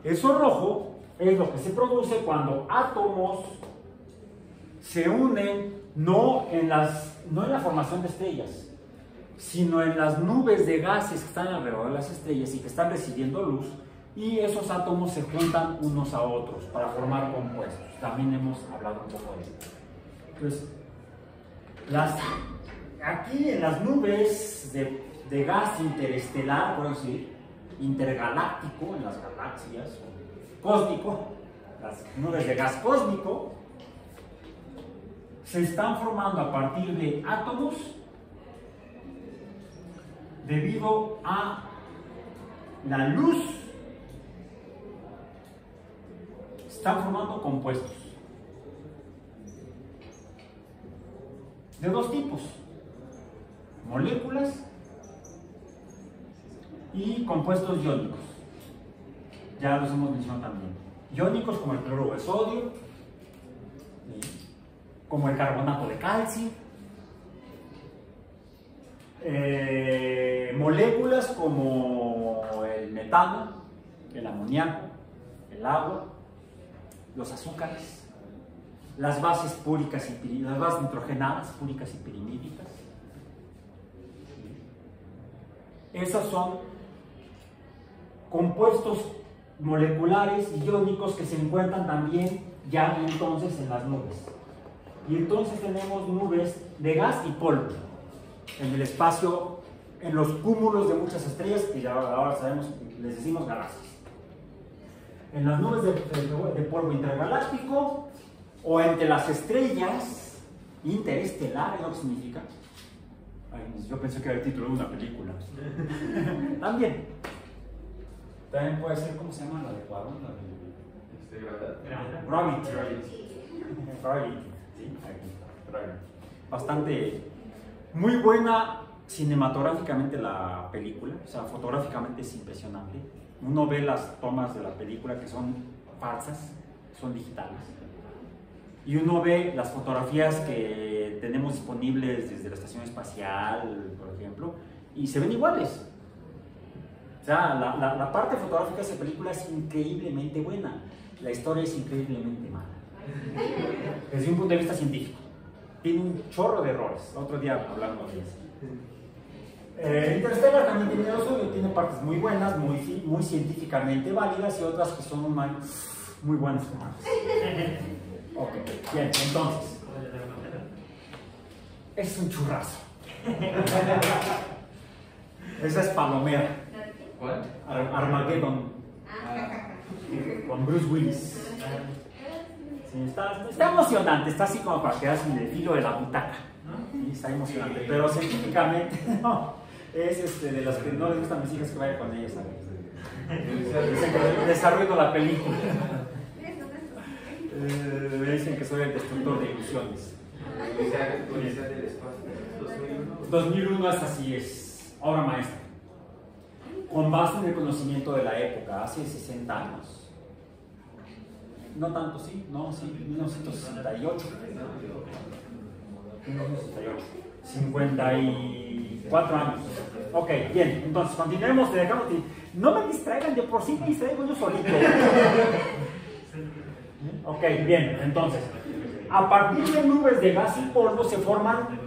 Eso rojo es lo que se produce cuando átomos se unen no en la formación de estrellas, sino en las nubes de gases que están alrededor de las estrellas y que están recibiendo luz, y esos átomos se juntan unos a otros para formar compuestos. También hemos hablado un poco de esto. Entonces, aquí en las nubes de gas interestelar, por decir, intergaláctico, en las galaxias, cósmico, las nubes de gas cósmico, se están formando a partir de átomos debido a la luz. Están formando compuestos de dos tipos: moléculas y compuestos iónicos. Ya los hemos mencionado también. Iónicos como el cloruro de sodio, como el carbonato de calcio. Moléculas como el metano, el amoníaco, el agua, los azúcares, las bases púricas y las bases nitrogenadas, púricas y pirimídicas. Esos son compuestos moleculares y iónicos que se encuentran también ya entonces en las nubes. Y entonces tenemos nubes de gas y polvo en el espacio, en los cúmulos de muchas estrellas, que ya ahora sabemos, les decimos galaxias. En las nubes de polvo intergaláctico o entre las estrellas interestelar, ¿no? ¿Qué significa? Ay, yo pensé que era el título de una película. También puede ser, ¿cómo se llama la de Cuarón? Gravity. Sí, Gravity. Bastante, muy buena cinematográficamente la película, o sea, fotográficamente es impresionante. Uno ve las tomas de la película que son falsas, son digitales. Y uno ve las fotografías que tenemos disponibles desde la estación espacial, por ejemplo, y se ven iguales. O sea, la parte fotográfica de esa película es increíblemente buena. La historia es increíblemente mala. Desde un punto de vista científico. Tiene un chorro de errores. Otro día hablamos de eso. Interstellar también tiene lo suyo, tiene partes muy buenas, muy científicamente válidas, y otras que son muy buenas como malas. Ok, bien, entonces es un churrazo. Esa es Palomera. ¿Cuál? Armageddon. Con Bruce Willis. Sí, está emocionante, está así como para quedarse en el filo de la butaca. Sí, está emocionante, pero científicamente no. Es de las que no les gustan a mis hijas que vaya con ellas, ¿sabes? Desarrollo la película. Me dicen que soy el destructor de ilusiones. Odisea del espacio. 2001 es así, es obra maestra. Con base en el conocimiento de la época, hace 60 años. No tanto, sí, no, sí, 1968. 1968. 54 años. Ok, bien, entonces continuemos. No me distraigan, de por sí me distraigo yo solito. Ok, bien, entonces, a partir de nubes de gas y polvo se forman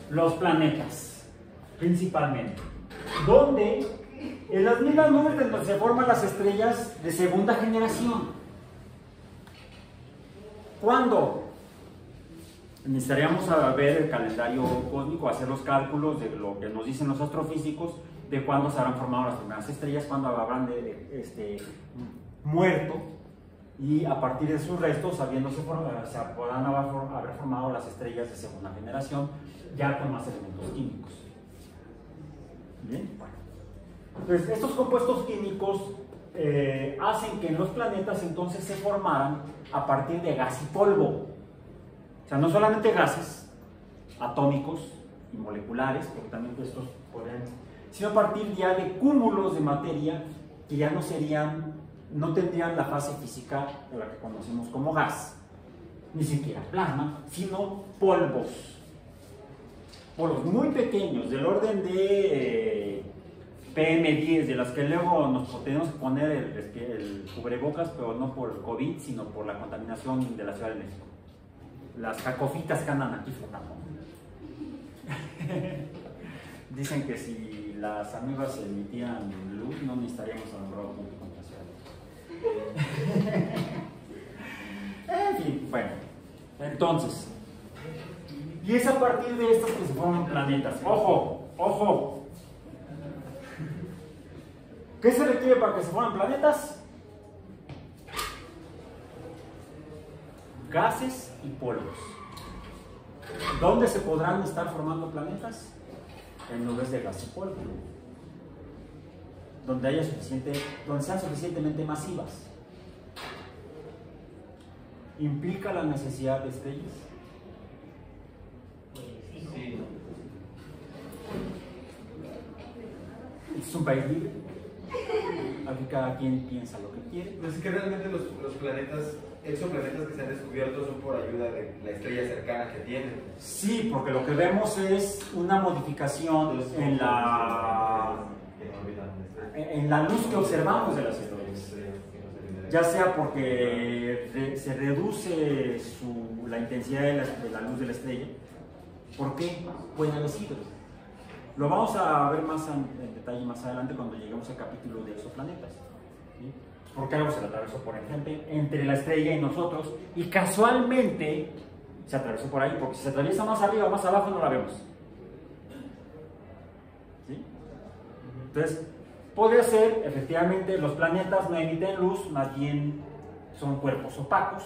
los planetas, principalmente, donde En las mismas nubes se forman las estrellas de segunda generación. ¿Cuándo? Necesitaríamos ver el calendario cósmico, hacer los cálculos de lo que nos dicen los astrofísicos, de cuándo se habrán formado las primeras estrellas, cuándo habrán muerto, y a partir de sus restos, habiéndose se podrán haber formado las estrellas de segunda generación, ya con más elementos químicos. Bien, bueno. Entonces, estos compuestos químicos hacen que en los planetas entonces se formaran a partir de gas y polvo. O sea, no solamente gases atómicos y moleculares, porque también estos podrían, sino a partir ya de cúmulos de materia que ya no tendrían la fase física de la que conocemos como gas, ni siquiera plasma, sino polvos muy pequeños, del orden de PM10, de las que luego nos tenemos que poner el cubrebocas, pero no por el COVID, sino por la contaminación de la Ciudad de México. Las cacofitas que andan aquí flotando. Dicen que si las amibas emitieran luz, no necesitaríamos alumbrado público en la ciudad. En fin, bueno. Entonces, y es a partir de estas que se forman planetas. ¡Ojo! ¡Ojo! ¿Qué se requiere para que se formen planetas? Gases y polvos. ¿Dónde se podrán estar formando planetas? En nubes de gas y polvo. Donde sean suficientemente masivas. ¿Implica la necesidad de estrellas? Sí. ¿Es un país libre? Aquí cada quien piensa lo que quiere. Pues es que realmente los planetas, exoplanetas que se han descubierto son por ayuda de la estrella cercana que tienen. Sí, porque lo que vemos es una modificación en la luz que observamos de las estrellas. Ya sea porque se reduce la intensidad de la luz de la estrella. ¿Por qué? Pueden haber sido. Lo vamos a ver más en detalle más adelante cuando lleguemos al capítulo de exoplanetas. ¿Sí? Porque algo se le atravesó, por ejemplo, entre la estrella y nosotros, y casualmente se atravesó por ahí, porque si se atraviesa más arriba o más abajo no la vemos. ¿Sí? Entonces, podría ser, efectivamente, los planetas no emiten luz, más bien son cuerpos opacos.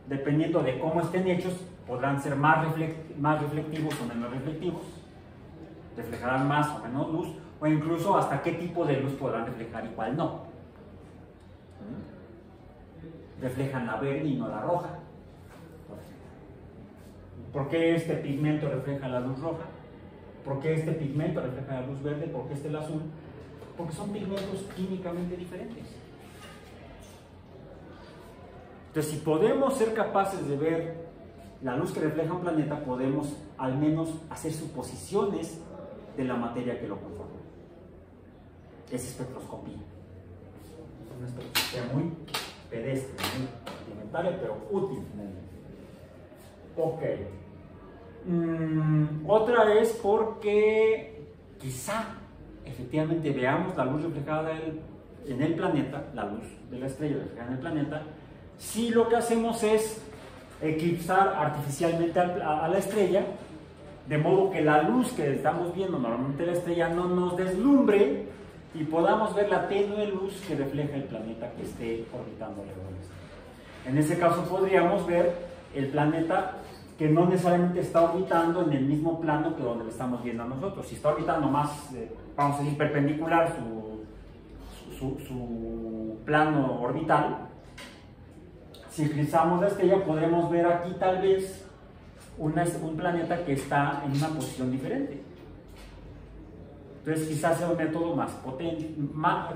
Dependiendo de cómo estén hechos, podrán ser más reflectivos o menos reflectivos, reflejarán más o menos luz, o incluso hasta qué tipo de luz podrán reflejar y cuál no. Reflejan la verde y no la roja. ¿Por qué este pigmento refleja la luz roja? ¿Por qué este pigmento refleja la luz verde? ¿Por qué este el azul? Porque son pigmentos químicamente diferentes. Entonces, si podemos ser capaces de ver la luz que refleja un planeta, podemos al menos hacer suposiciones de la materia que lo conforma. Es espectroscopía. Es una espectroscopía muy pedestre, muy rudimentaria, pero útil finalmente. Ok. Otra es porque quizá efectivamente veamos la luz reflejada en el planeta, la luz de la estrella reflejada en el planeta, si lo que hacemos es eclipsar artificialmente a la estrella, de modo que la luz que estamos viendo normalmente de la estrella no nos deslumbre y podamos ver la tenue luz que refleja el planeta que esté orbitando alrededor de la estrella. En ese caso podríamos ver el planeta que no necesariamente está orbitando en el mismo plano que donde lo estamos viendo a nosotros. Si está orbitando más, vamos a decir, perpendicular su plano orbital, si eclipsamos la estrella podremos ver aquí tal vez un planeta que está en una posición diferente. Entonces quizás sea un método más potente,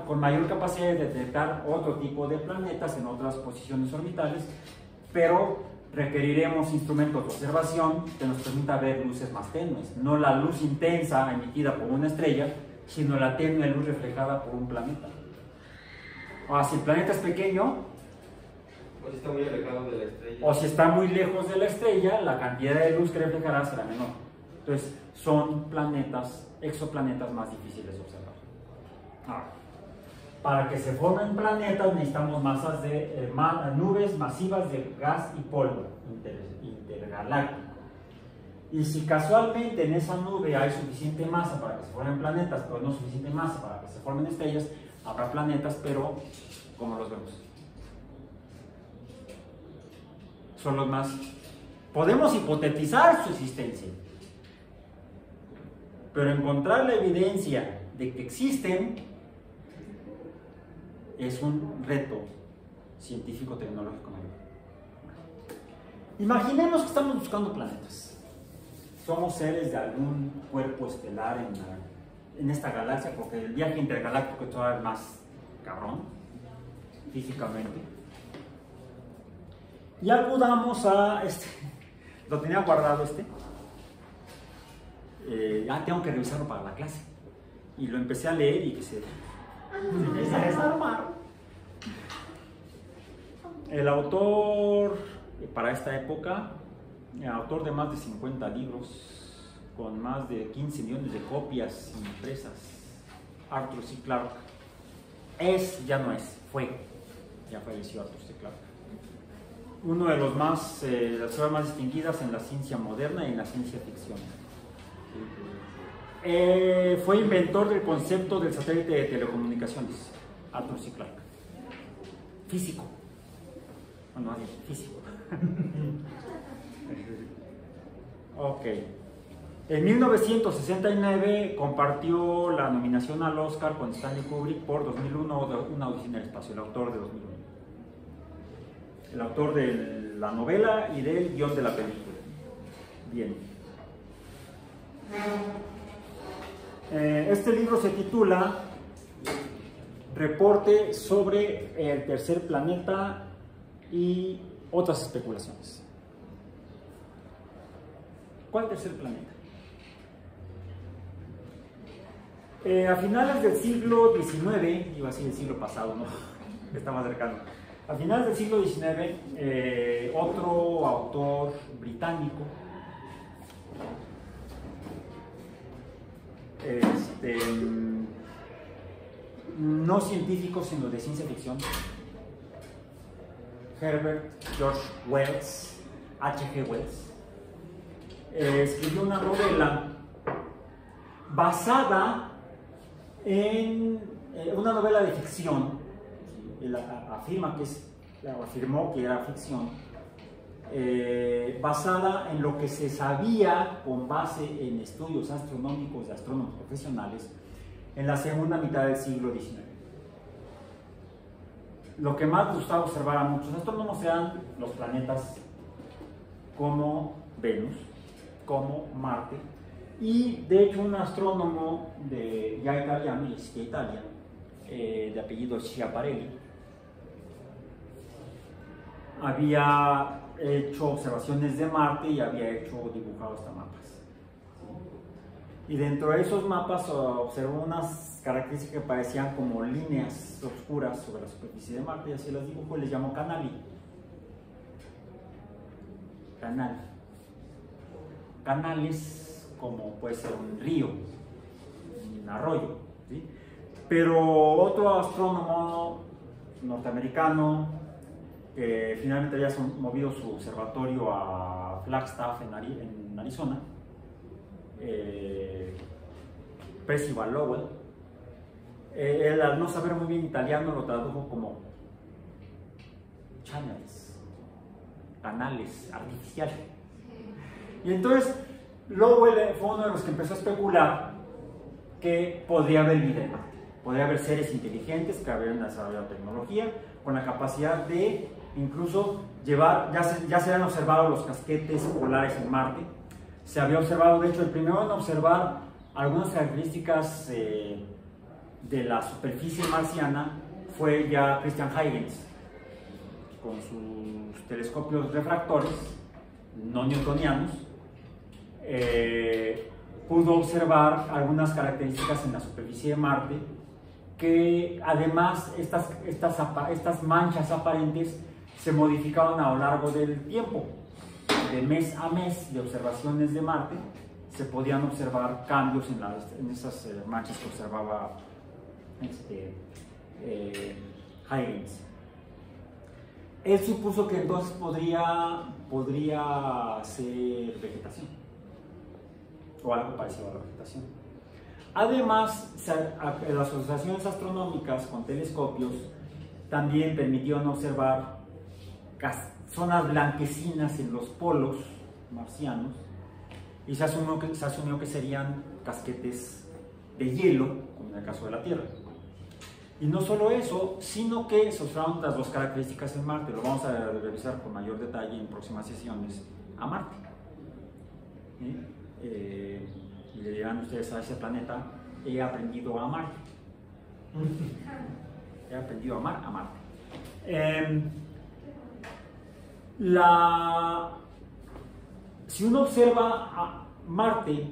con mayor capacidad de detectar otro tipo de planetas en otras posiciones orbitales, pero requeriremos instrumentos de observación que nos permita ver luces más tenues, no la luz intensa emitida por una estrella, sino la tenue luz reflejada por un planeta. Ahora, si el planeta es pequeño, O si está muy alejado de la estrella. o si está muy lejos de la estrella, la cantidad de luz que reflejará será menor. Entonces, son planetas exoplanetas más difíciles de observar. Ahora, para que se formen planetas necesitamos masas de nubes masivas de gas y polvo intergaláctico. Y si casualmente en esa nube hay suficiente masa para que se formen planetas, pero no suficiente masa para que se formen estrellas, habrá planetas, pero ¿cómo los vemos? Son los más... Podemos hipotetizar su existencia, pero encontrar la evidencia de que existen es un reto científico-tecnológico mayor. Imaginemos que estamos buscando planetas. Somos seres de algún cuerpo estelar en esta galaxia, porque el viaje intergaláctico es todavía más cabrón, físicamente. Y acudamos a lo tenía guardado ya tengo que revisarlo para la clase. Y lo empecé a leer y que se desarmaron. El autor, para esta época, autor de más de 50 libros, con más de 15 millones de copias impresas, Arthur C. Clarke, ya falleció Arthur C. Clarke. Uno de los las personas más distinguidas en la ciencia moderna y en la ciencia ficción. Fue inventor del concepto del satélite de telecomunicaciones, Arthur C. Clarke. Físico. Bueno, físico. Ok. En 1969 compartió la nominación al Oscar con Stanley Kubrick por 2001, Una odisea en el espacio, el autor de 2001. El autor de la novela y del guión de la película. Bien. Este libro se titula Reporte sobre el tercer planeta y otras especulaciones. ¿Cuál tercer planeta? A finales del siglo XIX, iba a decir el siglo pasado, ¿no? Está más cercano. A finales del siglo XIX, otro autor británico, no científico, sino de ciencia ficción, Herbert George Wells, H.G. Wells, escribió una novela basada en una novela de ficción. Él afirmó que era ficción, basada en lo que se sabía con base en estudios astronómicos de astrónomos profesionales en la segunda mitad del siglo XIX. Lo que más gustaba observar a muchos astrónomos eran los planetas como Venus, como Marte, y de hecho un astrónomo ya italiano, de Italia, de apellido Schiaparelli, había hecho observaciones de Marte y había dibujado hasta mapas. Y dentro de esos mapas observó unas características que parecían como líneas oscuras sobre la superficie de Marte, y así las dibujó y les llamó canali. Canales como puede ser un río, un arroyo, ¿sí? Pero otro astrónomo norteamericano que finalmente había movido su observatorio a Flagstaff en Arizona, Percival Lowell, él, al no saber muy bien italiano, lo tradujo como canales artificiales. Y entonces Lowell fue uno de los que empezó a especular que podría haber vida en Marte, podría haber seres inteligentes que habrían desarrollado tecnología con la capacidad de incluso llevar, ya se han observado los casquetes polares en Marte. Se había observado, de hecho, el primero en observar algunas características de la superficie marciana fue ya Christian Huygens, con sus telescopios refractores no newtonianos. Pudo observar algunas características en la superficie de Marte que además estas manchas aparentes se modificaban a lo largo del tiempo, de mes a mes de observaciones de Marte. se podían observar cambios en esas manchas que observaba Huygens. Él supuso que entonces podría ser vegetación o algo parecido a la vegetación. Además, las observaciones astronómicas con telescopios también permitieron observar zonas blanquecinas en los polos marcianos y se asumió que serían casquetes de hielo, como en el caso de la Tierra. Y no solo eso, sino que se observaron otras dos características en Marte. Lo vamos a revisar con mayor detalle en próximas sesiones a Marte. Y le dirán ustedes a ese planeta: he aprendido a amar. He aprendido a amar a Marte. Si uno observa a Marte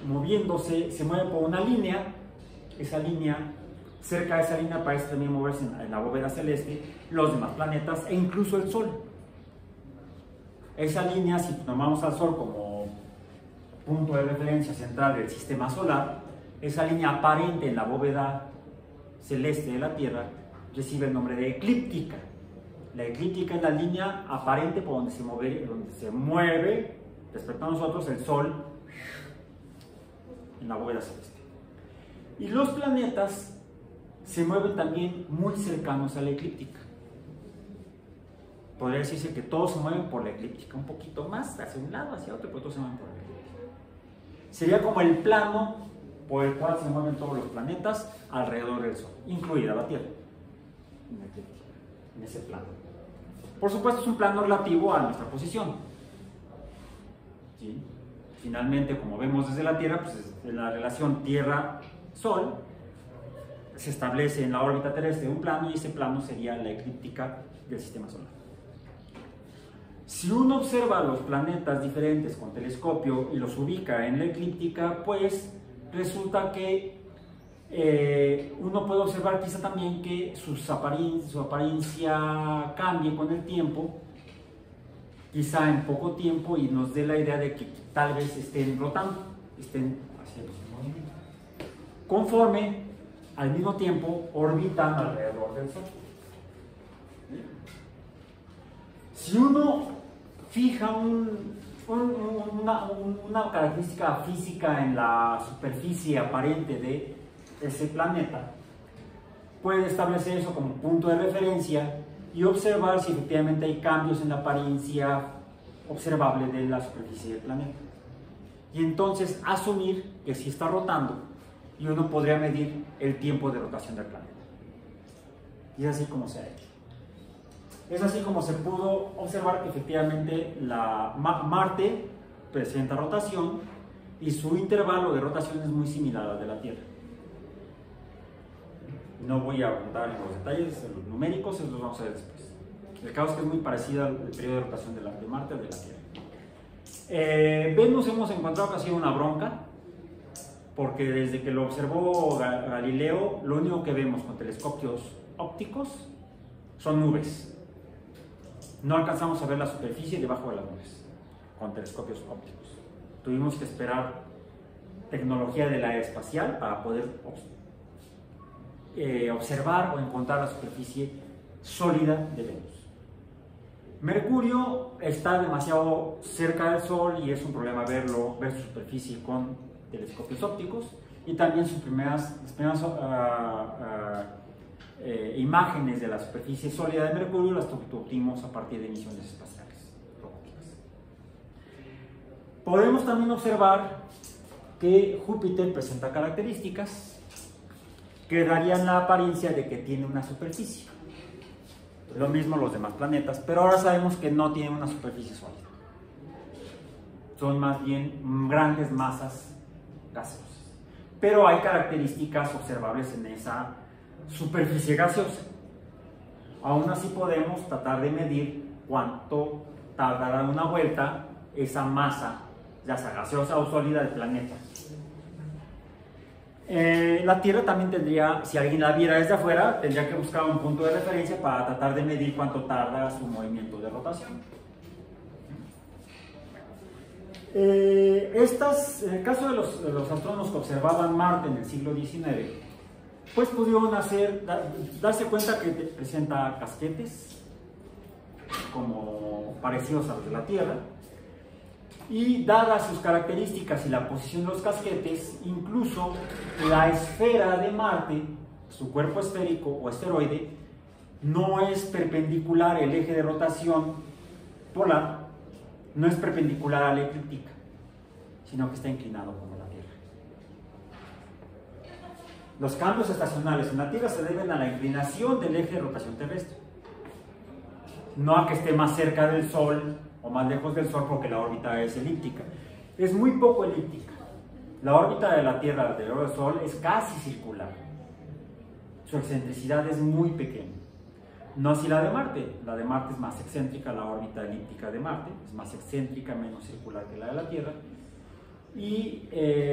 moviéndose, se mueve por una línea. Esa línea, cerca de esa línea, parece también moverse en la bóveda celeste los demás planetas e incluso el Sol. Esa línea, si tomamos al Sol como punto de referencia central del sistema solar, esa línea aparente en la bóveda celeste de la Tierra recibe el nombre de eclíptica. La eclíptica es la línea aparente por donde se mueve respecto a nosotros el Sol en la bóveda celeste. Y los planetas se mueven también muy cercanos a la eclíptica. Podría decirse que todos se mueven por la eclíptica, un poquito más hacia un lado, hacia otro, pero todos se mueven por la eclíptica. Sería como el plano por el cual se mueven todos los planetas alrededor del Sol, incluida la Tierra, en la eclíptica, en ese plano. Por supuesto, es un plano relativo a nuestra posición. ¿Sí? Finalmente, como vemos desde la Tierra, pues en la relación Tierra-Sol se establece en la órbita terrestre un plano, y ese plano sería la eclíptica del sistema solar. Si uno observa los planetas diferentes con telescopio y los ubica en la eclíptica, pues resulta que uno puede observar quizá también que su apariencia cambie con el tiempo, quizá en poco tiempo, y nos dé la idea de que tal vez estén rotando, estén haciendo su movimiento, conforme al mismo tiempo orbitan alrededor del Sol. Si uno fija una característica física en la superficie aparente de ese planeta, puede establecer eso como punto de referencia y observar si efectivamente hay cambios en la apariencia observable de la superficie del planeta. Y entonces asumir que sí está rotando, y uno podría medir el tiempo de rotación del planeta. Y es así como se ha hecho. Es así como se pudo observar que efectivamente Marte presenta rotación y su intervalo de rotación es muy similar al de la Tierra. No voy a abundar en los detalles los numéricos, esos los vamos a ver después. El caso es que es muy parecido al periodo de rotación de Marte al de la Tierra. Venus hemos encontrado que ha sido una bronca, porque desde que lo observó Galileo, lo único que vemos con telescopios ópticos son nubes. No alcanzamos a ver la superficie debajo de las nubes con telescopios ópticos. Tuvimos que esperar tecnología de la aeroespacial para poder observar o encontrar la superficie sólida de Venus. Mercurio está demasiado cerca del Sol y es un problema ver su superficie con telescopios ópticos, y también las primeras imágenes de la superficie sólida de Mercurio las obtuvimos a partir de misiones espaciales robóticas. Podemos también observar que Júpiter presenta características que darían la apariencia de que tiene una superficie. Lo mismo los demás planetas, pero ahora sabemos que no tienen una superficie sólida. Son más bien grandes masas gaseosas. Pero hay características observables en esa superficie gaseosa. Aún así podemos tratar de medir cuánto tardará una vuelta esa masa, ya sea gaseosa o sólida, del planeta. La Tierra también tendría, si alguien la viera desde afuera, tendría que buscar un punto de referencia para tratar de medir cuánto tarda su movimiento de rotación. En el caso de los astrónomos que observaban Marte en el siglo XIX, pues pudieron darse cuenta que presenta casquetes como parecidos a los de la Tierra, y dadas sus características y la posición de los casquetes, incluso la esfera de Marte, su cuerpo esférico o esferoide, no es perpendicular, el eje de rotación polar no es perpendicular a la eclíptica, sino que está inclinado como la Tierra. Los cambios estacionales en la Tierra se deben a la inclinación del eje de rotación terrestre, no a que esté más cerca del Sol o más lejos del Sol, porque la órbita es elíptica. Es muy poco elíptica. La órbita de la Tierra alrededor del Sol es casi circular. Su excentricidad es muy pequeña. No así la de Marte. La de Marte es más excéntrica, la órbita elíptica de Marte es más excéntrica, menos circular que la de la Tierra. Y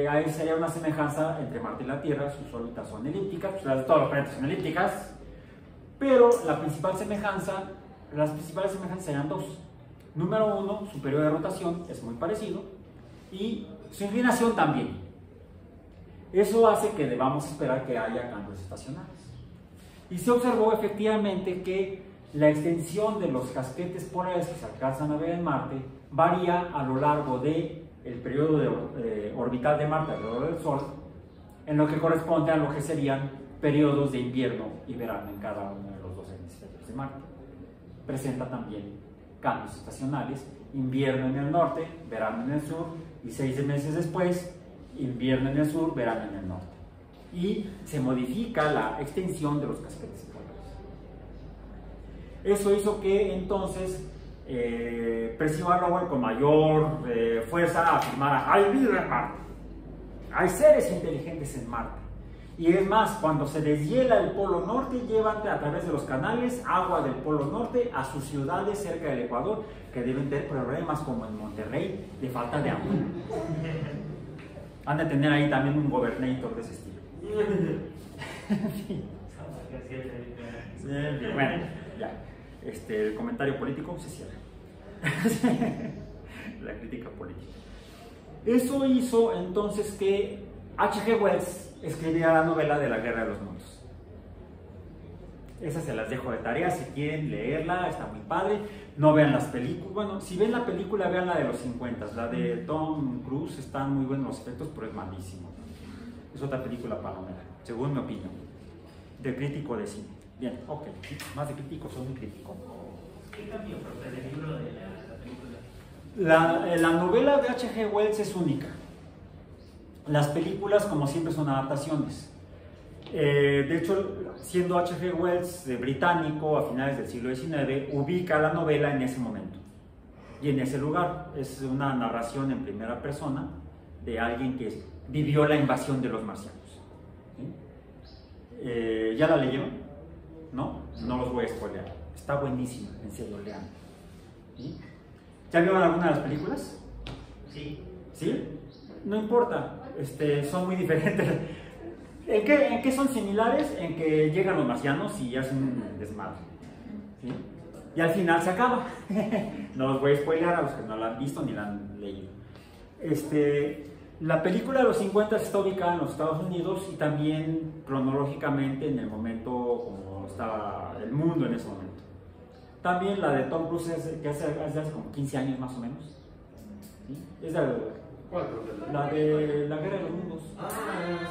ahí sería una semejanza entre Marte y la Tierra. Sus órbitas son elípticas, pues las de todos los planetas son elípticas, pero las principales semejanzas serían dos. Número uno, su periodo de rotación es muy parecido y su inclinación también. Eso hace que debamos esperar que haya cambios estacionales. Y se observó efectivamente que la extensión de los casquetes polares que se alcanzan a ver en Marte varía a lo largo del periodo orbital de Marte alrededor del Sol, en lo que corresponde a lo que serían periodos de invierno y verano en cada uno de los dos hemisferios de Marte. Presenta también cambios estacionales, invierno en el norte, verano en el sur, y 6 meses después, invierno en el sur, verano en el norte. Y se modifica la extensión de los casquetes polares. Eso hizo que entonces Percival Lowell con mayor fuerza afirmara: hay vida en Marte, hay seres inteligentes en Marte. Y es más, cuando se deshiela el polo norte, llevan a través de los canales agua del polo norte a sus ciudades cerca del Ecuador, que deben tener problemas como en Monterrey de falta de agua. Han de tener ahí también un gobernator de ese estilo. Bueno, ya. El comentario político se cierra. La crítica política. Eso hizo entonces que H.G. Wells escribiera la novela de la Guerra de los Mundos. Esas se las dejo de tarea si quieren leerla, está muy padre. No vean las películas. Bueno, si ven la película, vean la de los 50. La de Tom Cruise, están muy buenos los efectos, pero es malísimo. Es otra película palomera, según mi opinión, de crítico de cine. Bien, ok, más de crítico, soy un crítico. ¿Qué cambio, profe, del libro de la película? La novela de H.G. Wells es única. Las películas, como siempre, son adaptaciones. De hecho, siendo H.G. Wells británico a finales del siglo XIX, ubica la novela en ese momento y en ese lugar. Es una narración en primera persona de alguien que vivió la invasión de los marcianos. ¿Sí? ¿Ya la leyeron? ¿No? No los voy a spoilear. Está buenísima, en serio, lean. ¿Sí? ¿Ya vieron alguna de las películas? Sí. ¿Sí? No importa, son muy diferentes. ¿En qué son similares? En que llegan los marcianos y hacen un desmadre. ¿Sí? Y al final se acaba. No los voy a spoilear a los que no la han visto ni la han leído. La película de los 50 está ubicada en los Estados Unidos y también cronológicamente en el momento como estaba el mundo en ese momento. También la de Tom Cruise que hace como 15 años más o menos. ¿Sí? Es la de la Guerra de los Mundos.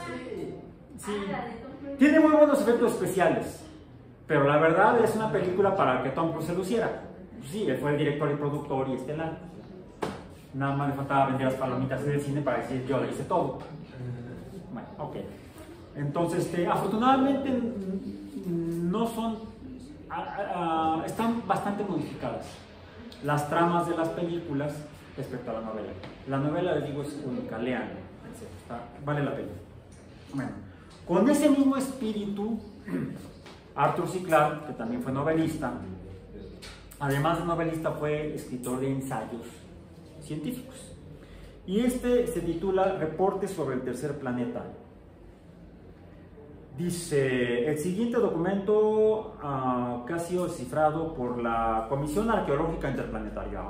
Sí. Sí. Tiene muy buenos efectos especiales, pero la verdad es una película para que Tom Cruise se luciera. Sí, él fue el director y productor y estelar. Nada más le faltaba vender las palomitas del cine para decir yo le hice todo. Bueno, ok. Entonces, afortunadamente no son, están bastante modificadas las tramas de las películas respecto a la novela. La novela, les digo, es única, lean, vale la pena. Bueno, con ese mismo espíritu, Arthur C. Clarke, que también fue novelista, además de novelista fue escritor de ensayos científicos. Y se titula Reporte sobre el tercer planeta. Dice, el siguiente documento que ha sido descifrado por la Comisión Arqueológica Interplanetaria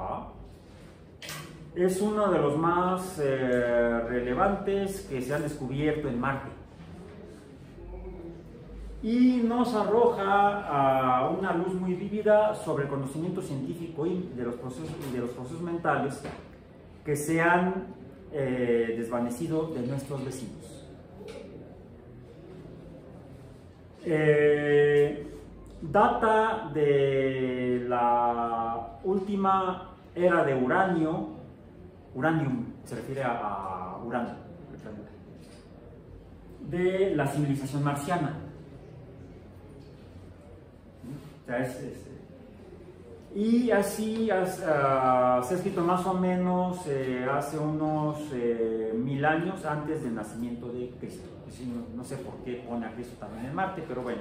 es uno de los más relevantes que se han descubierto en Marte. Y nos arroja a una luz muy vívida sobre el conocimiento científico y de los procesos mentales que se han desvanecido de nuestros vecinos. Data de la última era de uranium, se refiere a uranio, de la civilización marciana. Y así se ha escrito más o menos hace unos 1000 años antes del nacimiento de Cristo. No sé por qué pone a Cristo también en Marte, pero bueno.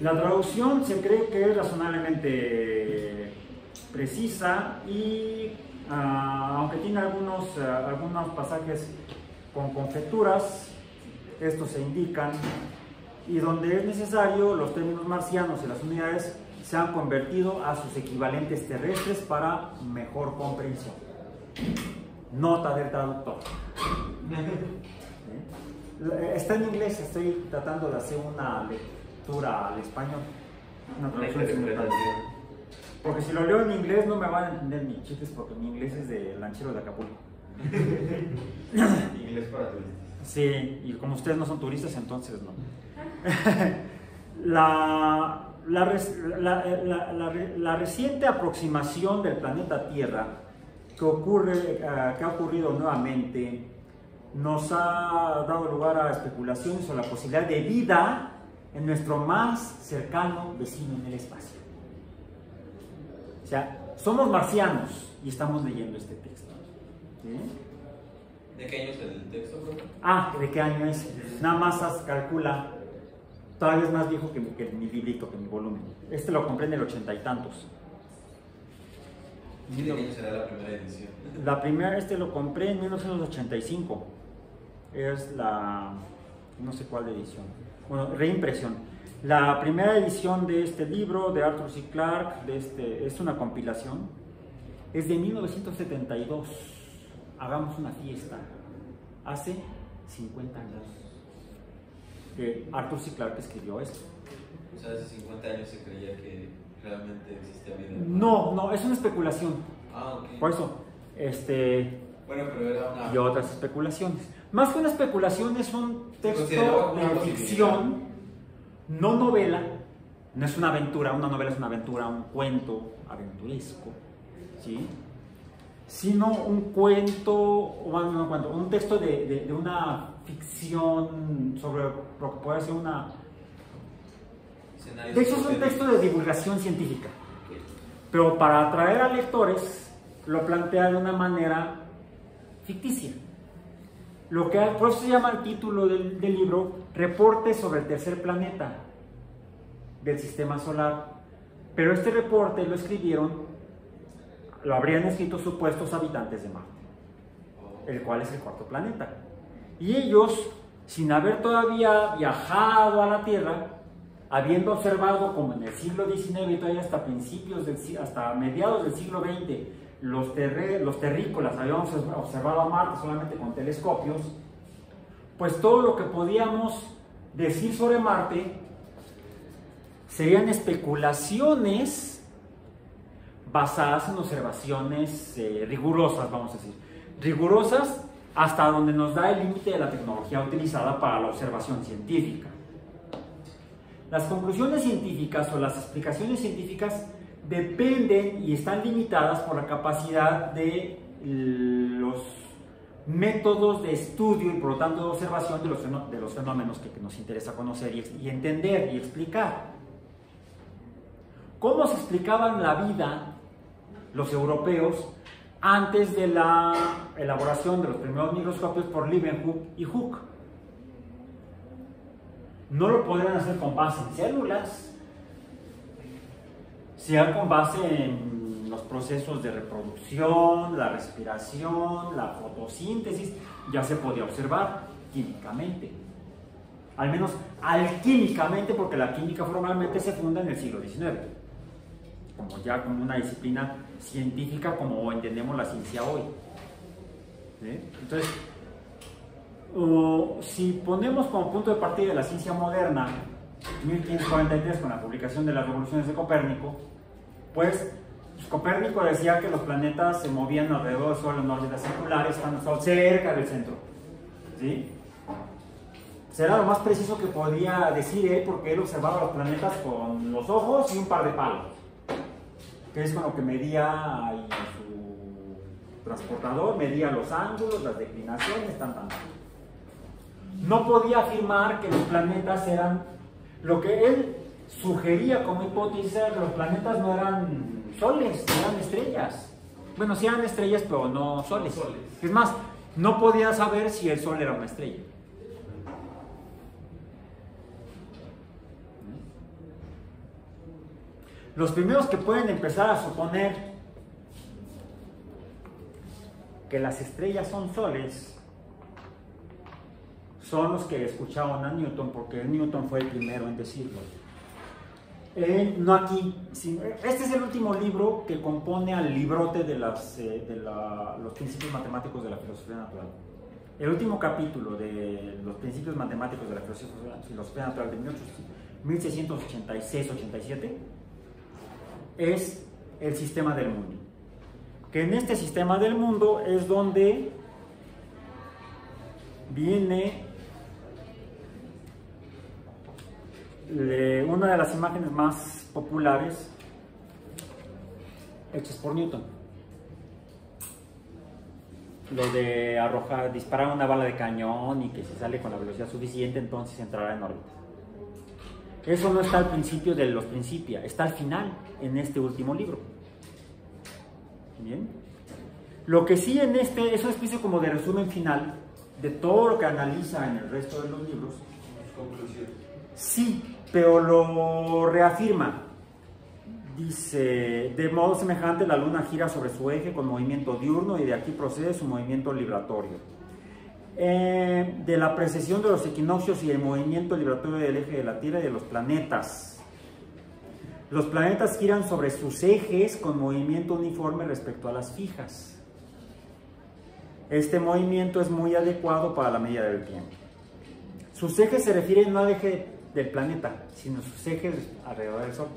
La traducción se cree que es razonablemente precisa y aunque tiene algunos pasajes con conjeturas, estos se indican, y donde es necesario, los términos marcianos y las unidades se han convertido a sus equivalentes terrestres para mejor comprensión. Nota del traductor. Está en inglés, estoy tratando de hacer una lectura al español, una traducción simultánea. Porque si lo leo en inglés no me van a entender mis chistes, porque mi inglés es de lanchero de Acapulco. Inglés para turistas. Sí, y como ustedes no son turistas, entonces no. La reciente aproximación del planeta Tierra que ha ocurrido nuevamente nos ha dado lugar a especulaciones sobre la posibilidad de vida en nuestro más cercano vecino en el espacio. O sea, somos marcianos y estamos leyendo este texto. ¿Sí? ¿De qué año es el texto, profe? ¿De qué año es? Nada más calcula. Todavía es más viejo que mi librito, que mi volumen. Este lo compré en el 80 y tantos. ¿De qué año será la primera edición? Lo compré en 1985. Es la... no sé cuál edición. Bueno, reimpresión. La primera edición de este libro de Arthur C. Clarke, es una compilación. Es de 1972. Hagamos una fiesta. Hace 50 años. Arthur C. Clarke escribió esto. O sea, hace 50 años se creía que realmente existía vida. No, es una especulación. Ok. Por eso, bueno, pero era una... y otras especulaciones. Más que una especulación, es un texto de ficción, no novela. No es una aventura, una novela es una aventura, un cuento aventuresco, ¿sí? Sino un cuento, un texto de una ficción sobre lo que puede ser una... De hecho, es un texto de divulgación científica, pero para atraer a lectores lo plantea de una manera ficticia. Por eso se llama el título del libro Reporte sobre el tercer planeta del sistema solar. Pero este reporte lo habrían escrito supuestos habitantes de Marte, el cual es el cuarto planeta. Y ellos, sin haber todavía viajado a la Tierra, habiendo observado como en el siglo XIX y todavía hasta mediados del siglo XX, los terrícolas habíamos observado a Marte solamente con telescopios, pues todo lo que podíamos decir sobre Marte serían especulaciones basadas en observaciones rigurosas, vamos a decir. Rigurosas hasta donde nos da el límite de la tecnología utilizada para la observación científica. Las conclusiones científicas o las explicaciones científicas dependen y están limitadas por la capacidad de los métodos de estudio y por lo tanto de observación de los fenómenos que nos interesa conocer y entender y explicar. ¿Cómo se explicaban la vida los europeos antes de la elaboración de los primeros microscopios por Leeuwenhoek y Hooke? No lo podrían hacer con base en células, sino con base en los procesos de reproducción, la respiración, la fotosíntesis. Ya se podía observar químicamente, al menos alquímicamente, porque la química formalmente se funda en el siglo XIX. como ya como una disciplina científica como entendemos la ciencia hoy. ¿Sí? Entonces, si ponemos como punto de partida la ciencia moderna 1543 con la publicación de las revoluciones de Copérnico, pues Copérnico decía que los planetas se movían alrededor del Sol en órbitas circulares, estando el Sol cerca del centro. ¿Sí? Será lo más preciso que podría decir él, porque él observaba los planetas con los ojos y un par de palos, que es con lo que medía ahí su transportador, medía los ángulos, las declinaciones, tan. No podía afirmar que los planetas eran, lo que él sugería como hipótesis era que los planetas no eran soles, eran estrellas. Bueno, sí eran estrellas, pero no soles. Es más, no podía saber si el Sol era una estrella. Los primeros que pueden empezar a suponer que las estrellas son soles son los que escucharon a Newton, porque Newton fue el primero en decirlo. No aquí, este es el último libro que compone al librote de los principios matemáticos de la filosofía natural. El último capítulo de los principios matemáticos de la filosofía natural de 1686-87 es el sistema del mundo. Que en este sistema del mundo es donde viene una de las imágenes más populares hechas por Newton. Lo de disparar una bala de cañón y que si sale con la velocidad suficiente entonces entrará en órbita. Eso no está al principio de los Principia, está al final en este último libro. Bien. Lo que sí en es una especie como de resumen final de todo lo que analiza en el resto de los libros. Conclusión. Sí, pero lo reafirma. Dice, de modo semejante la luna gira sobre su eje con movimiento diurno y de aquí procede su movimiento libratorio. De la precesión de los equinoccios y el movimiento libratorio del eje de la Tierra y de los planetas. Los planetas giran sobre sus ejes con movimiento uniforme respecto a las fijas. Este movimiento es muy adecuado para la medida del tiempo. Sus ejes se refieren no al eje del planeta, sino sus ejes alrededor del Sol.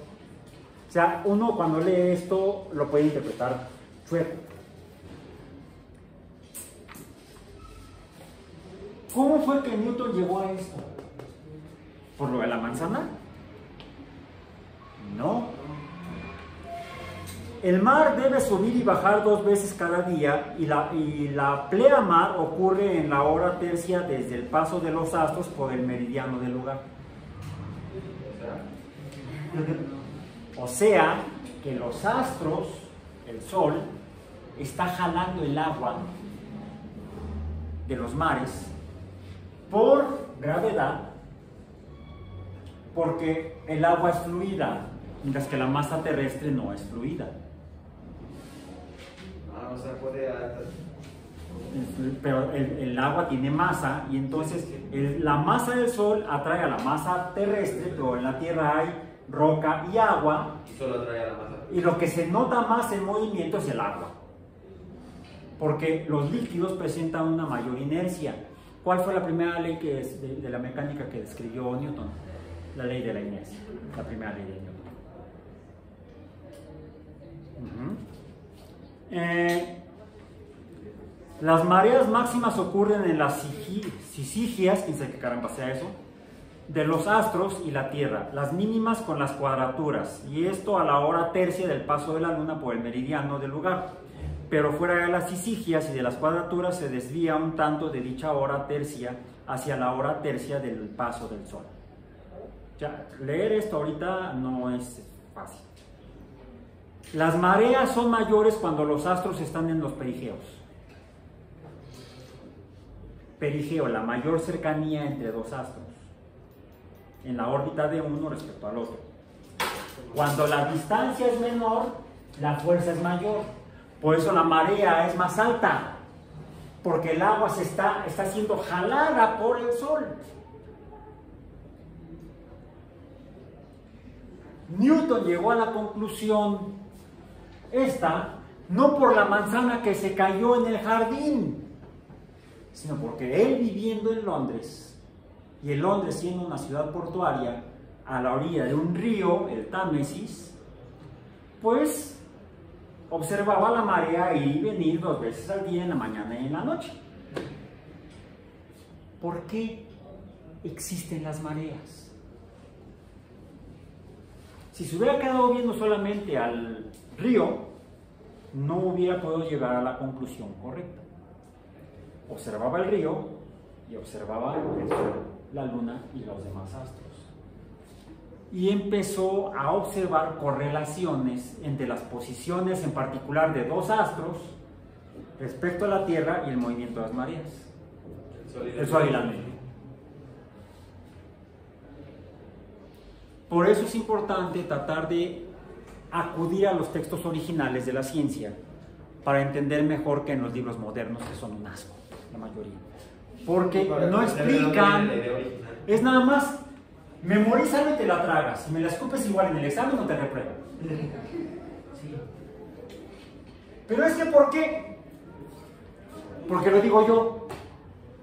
O sea, uno cuando lee esto lo puede interpretar chueco. ¿Cómo fue que Newton llegó a esto? ¿Por lo de la manzana? No. El mar debe subir y bajar 2 veces cada día y la pleamar ocurre en la hora tercia desde el paso de los astros por el meridiano del lugar. O sea, que los astros, el Sol, está jalando el agua de los mares por gravedad, porque el agua es fluida, mientras que la masa terrestre no es fluida. O sea, puede... Pero el agua tiene masa y entonces la masa del Sol atrae a la masa terrestre, pero en la Tierra hay roca y agua. Y solo atrae a la masa. Y lo que se nota más en movimiento es el agua, porque los líquidos presentan una mayor inercia. ¿Cuál fue la primera ley de la mecánica que describió Newton? La ley de la inercia, la primera ley de Newton. Las mareas máximas ocurren en las sisigias, quién sabe qué caramba sea eso, de los astros y la Tierra, las mínimas con las cuadraturas, y esto a la hora tercia del paso de la Luna por el meridiano del lugar. Pero fuera de las sisigias y de las cuadraturas se desvía un tanto de dicha hora tercia hacia la hora tercia del paso del Sol. Ya, leer esto ahorita no es fácil. Las mareas son mayores cuando los astros están en los perigeos. Perigeo, la mayor cercanía entre dos astros, en la órbita de uno respecto al otro. Cuando la distancia es menor, la fuerza es mayor. Por eso la marea es más alta, porque el agua está siendo jalada por el Sol. Newton llegó a la conclusión esta no por la manzana que se cayó en el jardín, sino porque él viviendo en Londres, y en Londres siendo una ciudad portuaria a la orilla de un río, el Támesis, pues observaba la marea ir y venir 2 veces al día, en la mañana y en la noche. ¿Por qué existen las mareas? Si se hubiera quedado viendo solamente al río, no hubiera podido llegar a la conclusión correcta. Observaba el río y observaba el sol, la luna y los demás astros. Y empezó a observar correlaciones entre las posiciones en particular de 2 astros respecto a la Tierra y el movimiento de las mareas. El Sol y la Luna. Por eso es importante tratar de acudir a los textos originales de la ciencia para entender mejor que en los libros modernos, que son un asco, la mayoría. Porque no explican, es nada más, memorízalo y te la tragas. Si me la escupes igual en el examen, no te repruebo. Sí. Pero es que, ¿por qué? Porque lo digo yo.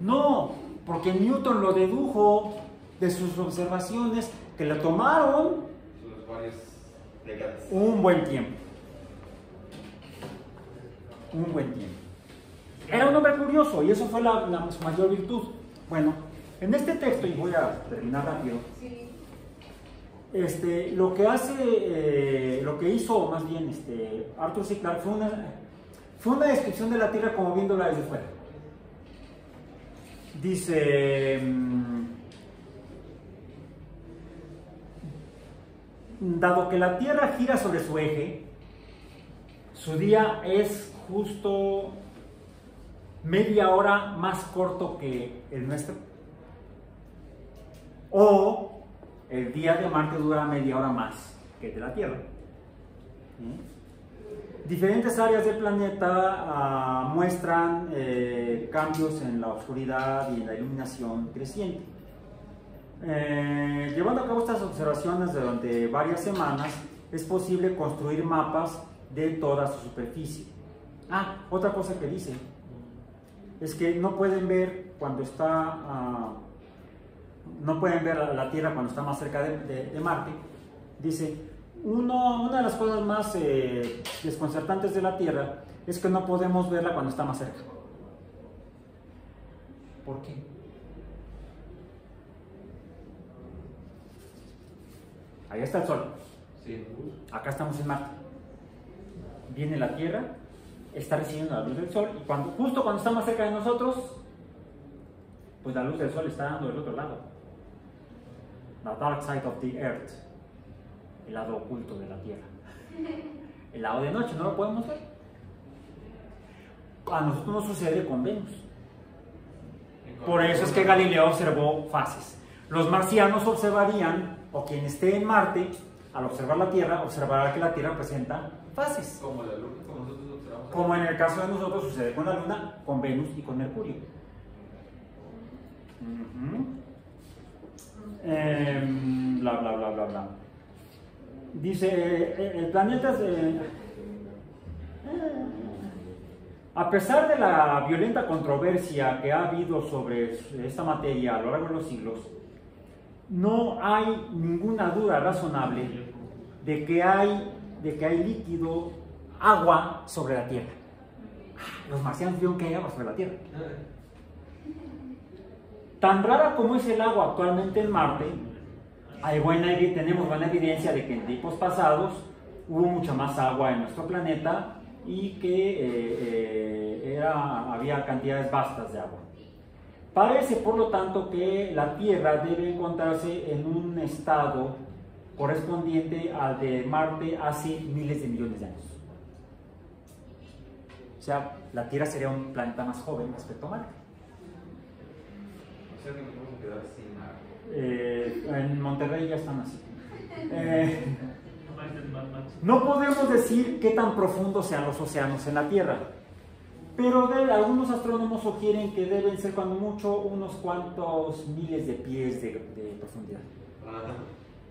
No, porque Newton lo dedujo de sus observaciones que le tomaron un buen tiempo. Un buen tiempo. Era un hombre curioso y eso fue su mayor virtud. Bueno, en este texto, y voy a terminar rápido, lo que hace, lo que hizo más bien Arthur C. Clarke fue una descripción de la Tierra como viéndola desde fuera. Dice, dado que la Tierra gira sobre su eje, su día es justo media hora más corto que el nuestro, o el día de Marte dura media hora más que el de la Tierra. Diferentes áreas del planeta muestran cambios en la oscuridad y en la iluminación creciente. Llevando a cabo estas observaciones durante varias semanas, es posible construir mapas de toda su superficie. Otra cosa que dice es que no pueden ver cuando está, no pueden ver la Tierra cuando está más cerca de Marte. Dice, una de las cosas más desconcertantes de la Tierra es que no podemos verla cuando está más cerca. ¿Por qué? Ahí está el Sol. Sí. Acá estamos en Marte. Viene la Tierra, está recibiendo la luz del Sol y justo cuando está más cerca de nosotros, pues la luz del Sol está dando del otro lado. La dark side of the earth. El lado oculto de la Tierra. El lado de noche no lo podemos ver. A nosotros no sucede con Venus. Por eso es que Galileo observó fases. Los marcianos observarían, o quien esté en Marte, al observar la Tierra, observará que la Tierra presenta fases. Como la Luna, como nosotros observamos. Como en el caso de nosotros sucede con la Luna, con Venus y con Mercurio. Bla, bla, bla, bla, bla. Dice, el planeta a pesar de la violenta controversia que ha habido sobre esta materia a lo largo de los siglos, no hay ninguna duda razonable de que hay líquido, agua sobre la Tierra. Los marcianos vieron que hay agua sobre la Tierra. Tan rara como es el agua actualmente en Marte, tenemos buena evidencia de que en tiempos pasados hubo mucha más agua en nuestro planeta y que había cantidades vastas de agua. Parece, por lo tanto, que la Tierra debe encontrarse en un estado correspondiente al de Marte hace miles de millones de años. O sea, la Tierra sería un planeta más joven respecto a Marte. O sea que nos vamos a quedar sin agua. En Monterrey ya están así. No podemos decir qué tan profundos sean los océanos en la Tierra, pero algunos astrónomos sugieren que deben ser cuando mucho unos cuantos miles de pies de profundidad.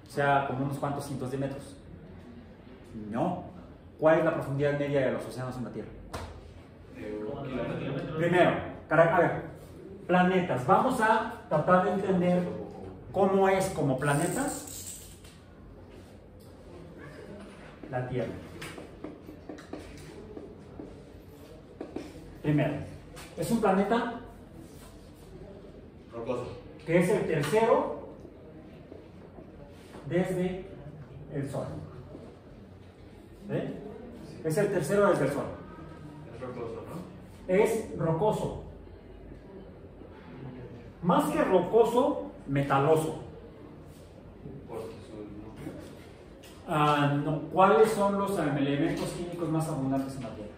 O sea, como unos cuantos cientos de metros. No. ¿Cuál es la profundidad media de los océanos en la Tierra? Primero, a ver, planetas. Vamos a tratar de entender cómo es como planeta la Tierra. Primero, es un planeta rocoso, que es el tercero desde el Sol. ¿Sí? Es el tercero desde el Sol. es rocoso, ¿no? Es rocoso. Más que rocoso, metaloso. Por su núcleo. No. ¿Cuáles son los elementos químicos más abundantes en la Tierra?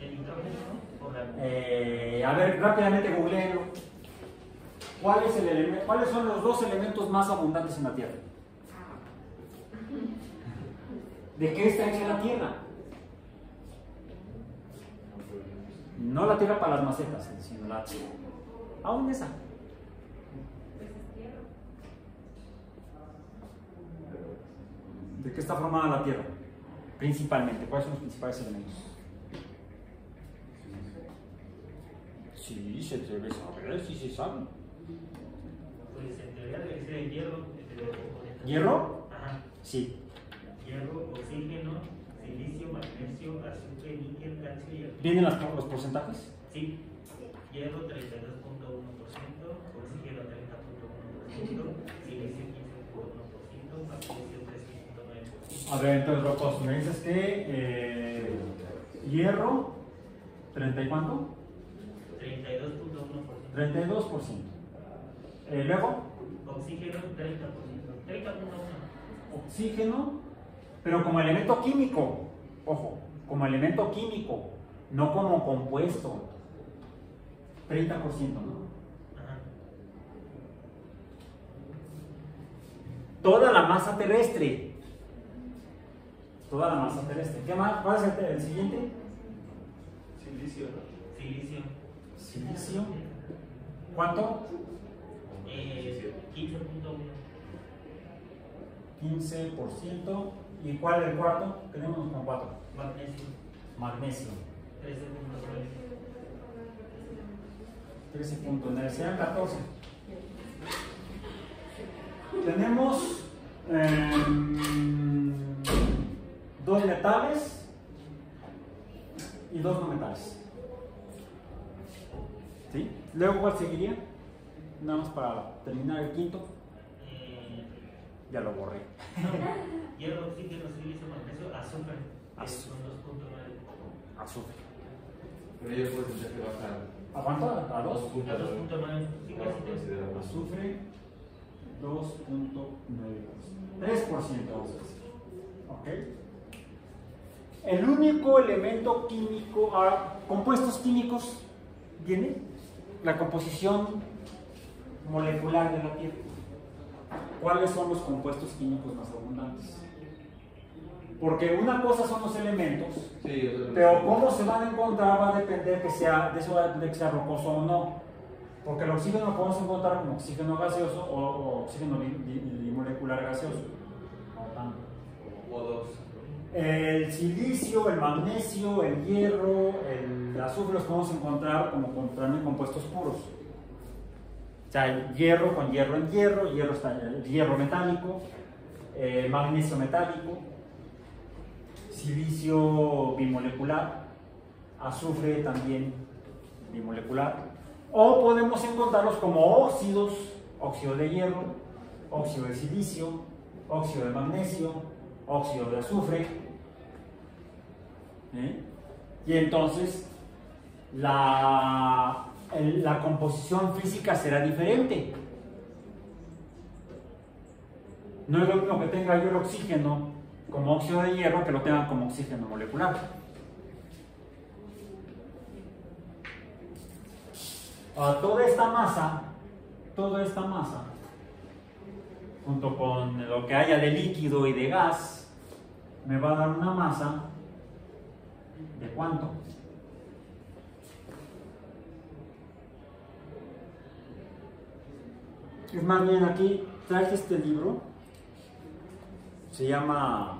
El nitrógeno o la... A ver, rápidamente googleenlo. ¿Cuáles son los dos elementos más abundantes en la Tierra? ¿De qué está hecha la Tierra? No la Tierra para las macetas, sino la Tierra. Aún esa. ¿De qué está formada la Tierra? Principalmente, ¿cuáles son los principales elementos? Sí, se debe saber, sí se sabe. Pues en teoría debe ser el hierro. ¿Hierro? Ajá. Sí. Hierro, oxígeno, silicio, magnesio, azufre, níquel, calcio y arcillo. ¿Vienen los porcentajes? Sí. Hierro 32.1%, oxígeno 30.1%, silicio 15.1%, magnesio 13.9%. A ver, entonces rocoso, me dices que hierro, ¿30 y cuánto? 32.1%. 32%. Luego, Oxígeno 30%. 30.1%. oxígeno, pero como elemento químico, ojo, como elemento químico, no como compuesto. 30%, ¿no? Ajá. Toda la masa terrestre. Toda la masa terrestre. ¿Qué más? ¿Cuál es el siguiente? Silicio, ¿no? Silicio. Silicio. ¿Cuánto? 15.1%. 15%. ¿Y cuál es el cuarto? Tenemos con 4. Magnesio Magnesio. 13.9%. 13.9. Sean 14. Tenemos 2 metales y 2 no metales. ¿Sí? Luego, ¿cuál seguiría? Nada más para terminar el quinto. Ya lo borré. Hierro, oxígeno, silicio, magnesio, azufre. Azufre. Son 2.9. Azufre. Pero ya puedes pensar que baja ¿A cuánto? ¿A 2? A 2.9. Sí, casi tres. Azufre 2.9%. 3%, vamos a decir. ¿Ok? El único elemento químico, compuestos químicos, viene la composición molecular de la Tierra. ¿Cuáles son los compuestos químicos más abundantes? Porque una cosa son los elementos, sí, pero cómo se van a encontrar va a depender de eso va a depender que sea rocoso o no. Porque el oxígeno lo podemos encontrar como oxígeno gaseoso o oxígeno bimolecular gaseoso. No tanto. O dos. El silicio, el magnesio, el hierro, el azufre los podemos encontrar como también compuestos puros. O sea, el hierro con hierro en hierro, hierro metálico, magnesio metálico, silicio bimolecular, azufre también bimolecular. O podemos encontrarlos como óxidos, óxido de hierro, óxido de silicio, óxido de magnesio, óxido de azufre. Y entonces la composición física será diferente. No es lo mismo que tenga yo el oxígeno como óxido de hierro que lo tenga como oxígeno molecular. Toda esta masa, junto con lo que haya de líquido y de gas, me va a dar una masa ¿de cuánto? Es más bien aquí traje este libro, se llama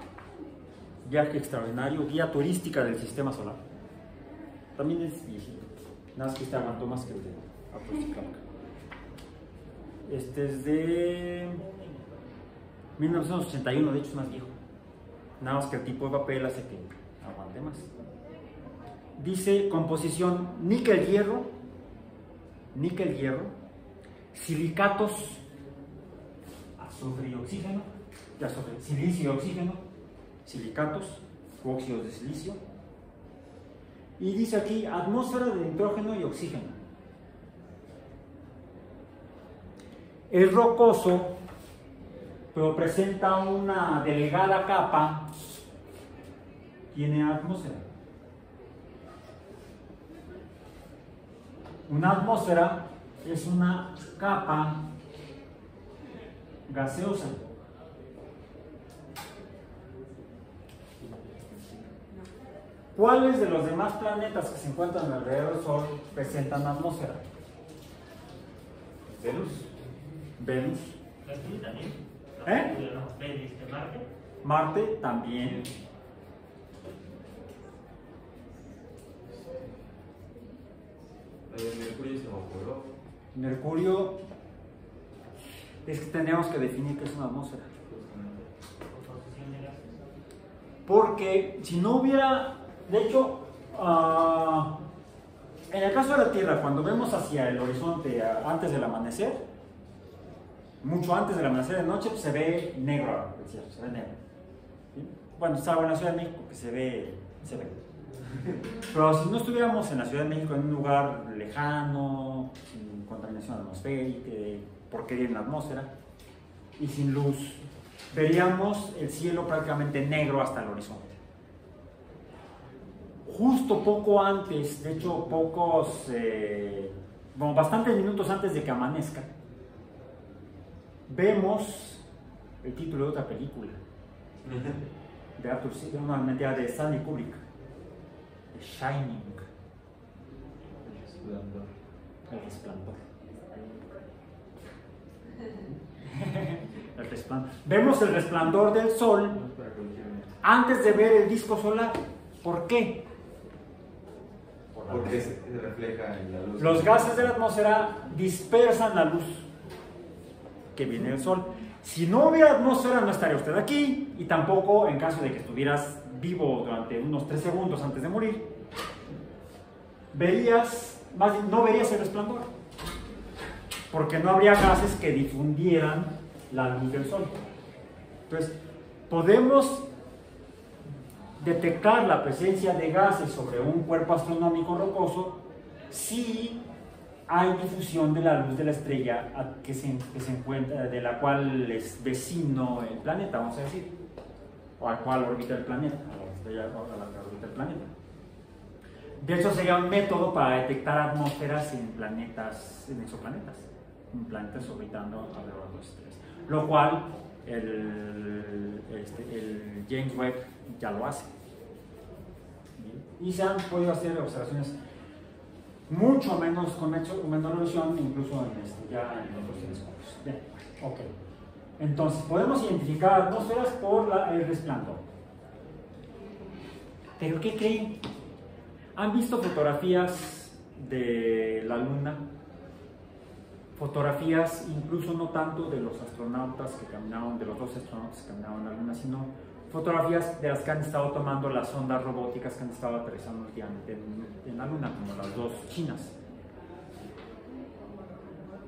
Viaje Extraordinario, Guía Turística del Sistema Solar. También es viejito, nada más que este aguantó más que el de Apochicalca. Este es de 1981, de hecho es más viejo. Nada más que el tipo de papel hace que aguante más. Dice composición níquel-hierro, silicatos, azufre y oxígeno, silicio y oxígeno, silicatos, óxidos de silicio. Y dice aquí atmósfera de nitrógeno y oxígeno. Es rocoso, pero presenta una delgada capa, tiene atmósfera. Una atmósfera es una capa gaseosa. ¿Cuáles de los demás planetas que se encuentran alrededor del Sol presentan atmósfera? Venus. Mercurio también. Marte. Marte también. Mercurio se evaporó. Mercurio, es que tenemos que definir qué es una atmósfera. Composición de gases. Porque si no hubiera, de hecho, en el caso de la Tierra, cuando vemos hacia el horizonte antes del amanecer, mucho antes del amanecer de noche, pues se ve negro, se ve negro. ¿Sí? Bueno, salvo en la Ciudad de México que se ve. Pero si no estuviéramos en la Ciudad de México, en un lugar lejano, sin contaminación atmosférica, porquería en la atmósfera y sin luz, veríamos el cielo prácticamente negro hasta el horizonte. Justo poco antes, de hecho bastantes minutos antes de que amanezca, vemos el título de otra película de Arthur C. de Stanley Kubrick, The Shining, El Resplandor. El resplandor. Vemos el resplandor del Sol antes de ver el disco solar. ¿Por qué? Porque se refleja en la luz. Los gases de la atmósfera dispersan la luz que viene del Sol. Si no hubiera atmósfera, no estaría usted aquí, y tampoco en caso de que estuvieras vivo durante unos 3 segundos antes de morir, no verías el resplandor, porque no habría gases que difundieran la luz del Sol. Entonces, podemos detectar la presencia de gases sobre un cuerpo astronómico rocoso si hay difusión de la luz de la estrella que se encuentra, de la cual es vecino el planeta, vamos a decir, o al cual orbita el planeta, a la estrella a la que orbita el planeta. De hecho, sería un método para detectar atmósferas en exoplanetas, en planetas orbitando alrededor de las estrellas, lo cual el James Webb ya lo hace. Y se han podido hacer observaciones mucho menos con menor visión, incluso ya en otros telescopios. Bien, ok. Entonces, podemos identificar atmósferas por el resplandor. ¿Pero qué creen? ¿Han visto fotografías de la Luna? Fotografías incluso no tanto de los astronautas que caminaron, de los 2 astronautas que caminaron en la Luna, sino fotografías de las que han estado tomando las sondas robóticas que han estado aterrizando últimamente en la Luna, como las 2 chinas.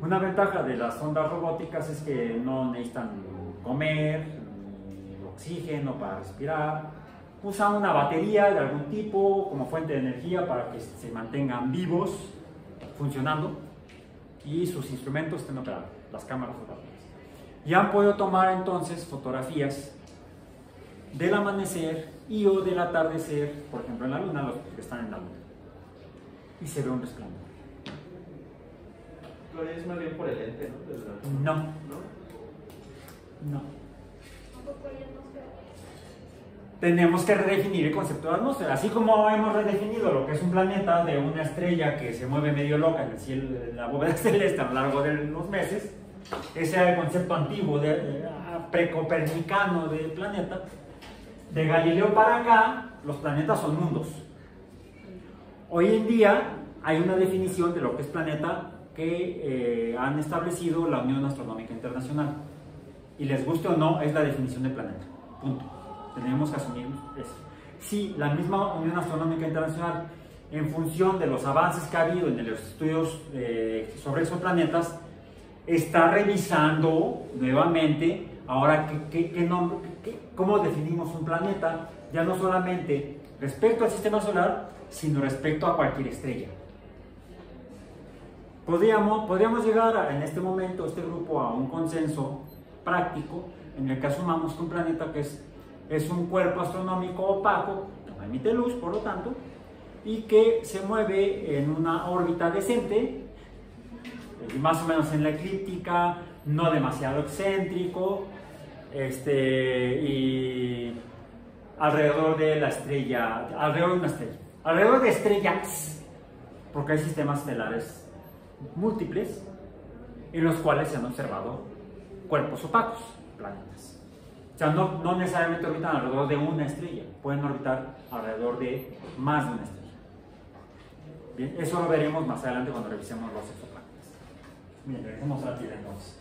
Una ventaja de las sondas robóticas es que no necesitan comer, ni oxígeno para respirar, usan una batería de algún tipo como fuente de energía para que se mantengan vivos, funcionando, y sus instrumentos estén operados, las cámaras operadas. Y han podido tomar entonces fotografías del amanecer y o del atardecer, por ejemplo en la Luna, los que están en la Luna, y se ve un resplandor. Pero es más bien por el lente, ¿no? ¿No? No. Tenemos que redefinir el concepto de atmósfera, así como hemos redefinido lo que es un planeta de una estrella que se mueve medio loca en el cielo, en la bóveda celeste a lo largo de los meses. Ese era el concepto antiguo, precopernicano del planeta. De Galileo para acá, los planetas son mundos. Hoy en día hay una definición de lo que es planeta que han establecido la Unión Astronómica Internacional. Y les guste o no, es la definición de planeta. Punto. Tenemos que asumir eso. Sí, la misma Unión Astronómica Internacional, en función de los avances que ha habido en los estudios sobre exoplanetas, está revisando nuevamente ahora cómo definimos un planeta, ya no solamente respecto al sistema solar, sino respecto a cualquier estrella. Podríamos llegar en este momento, este grupo, a un consenso práctico en el que asumamos que un planeta que es un cuerpo astronómico opaco, no emite luz, por lo tanto, y que se mueve en una órbita decente, más o menos en la eclíptica, no demasiado excéntrico, y alrededor de la estrella, alrededor de estrellas, porque hay sistemas estelares múltiples en los cuales se han observado cuerpos opacos, planetas. O sea, no necesariamente orbitan alrededor de una estrella, pueden orbitar alrededor de más de una estrella. Bien, eso lo veremos más adelante cuando revisemos los exoplanetas. Bien, regresemos a la tira entonces.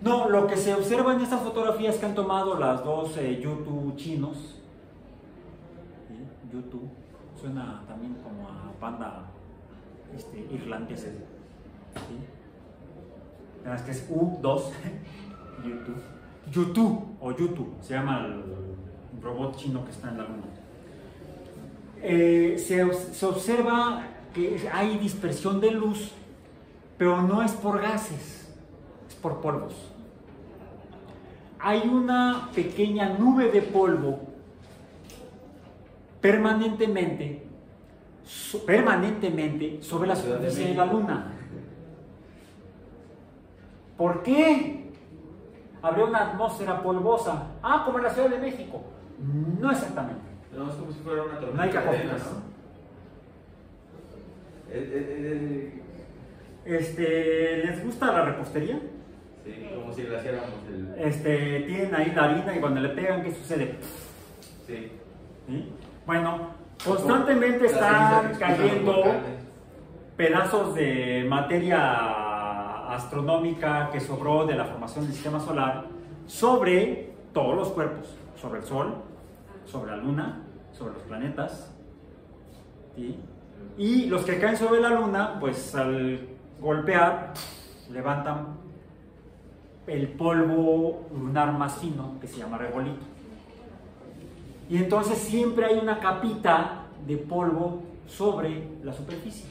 No, lo que se observa en estas fotografías que han tomado las dos Yutu chinos, ¿sí? Yutu, suena también como a banda irlandesa, ¿sí? Es que es U2, Yutu, se llama el robot chino que está en la luna. Se observa que hay dispersión de luz, pero no es por gases, es por polvos. Hay una pequeña nube de polvo permanentemente sobre la superficie de la luna. ¿Por qué? Habría una atmósfera polvosa. Ah, como en la Ciudad de México. No exactamente. No, es como si fuera una tormenta. No hay que de arena, acoplarse. ¿no? ¿Les gusta la repostería? Sí, como si le hiciéramos Tienen ahí la harina y cuando le pegan, ¿qué sucede? Sí. ¿Sí? Bueno, constantemente están cayendo pedazos de materia astronómica que sobró de la formación del sistema solar sobre todos los cuerpos, sobre el Sol, sobre la Luna, sobre los planetas, ¿sí? Y los que caen sobre la Luna, pues al golpear, levantan el polvo lunar más fino, que se llama regolito. Y entonces siempre hay una capita de polvo sobre la superficie,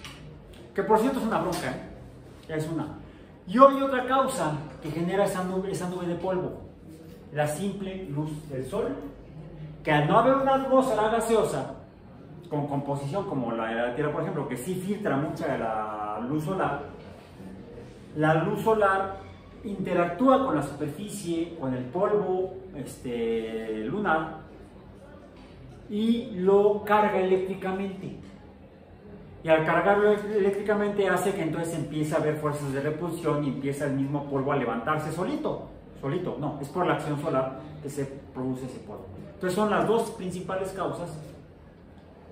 que por cierto es una bronca, es una. Y hay otra causa que genera esa nube de polvo, la simple luz del Sol, que al no haber una atmósfera gaseosa con composición como la de la Tierra, por ejemplo, que sí filtra mucha de la luz solar interactúa con la superficie, con el polvo lunar, y lo carga eléctricamente. Y al cargarlo eléctricamente hace que entonces empiece a haber fuerzas de repulsión y empieza el mismo polvo a levantarse solito. No, es por la acción solar que se produce ese polvo. Entonces son las dos principales causas.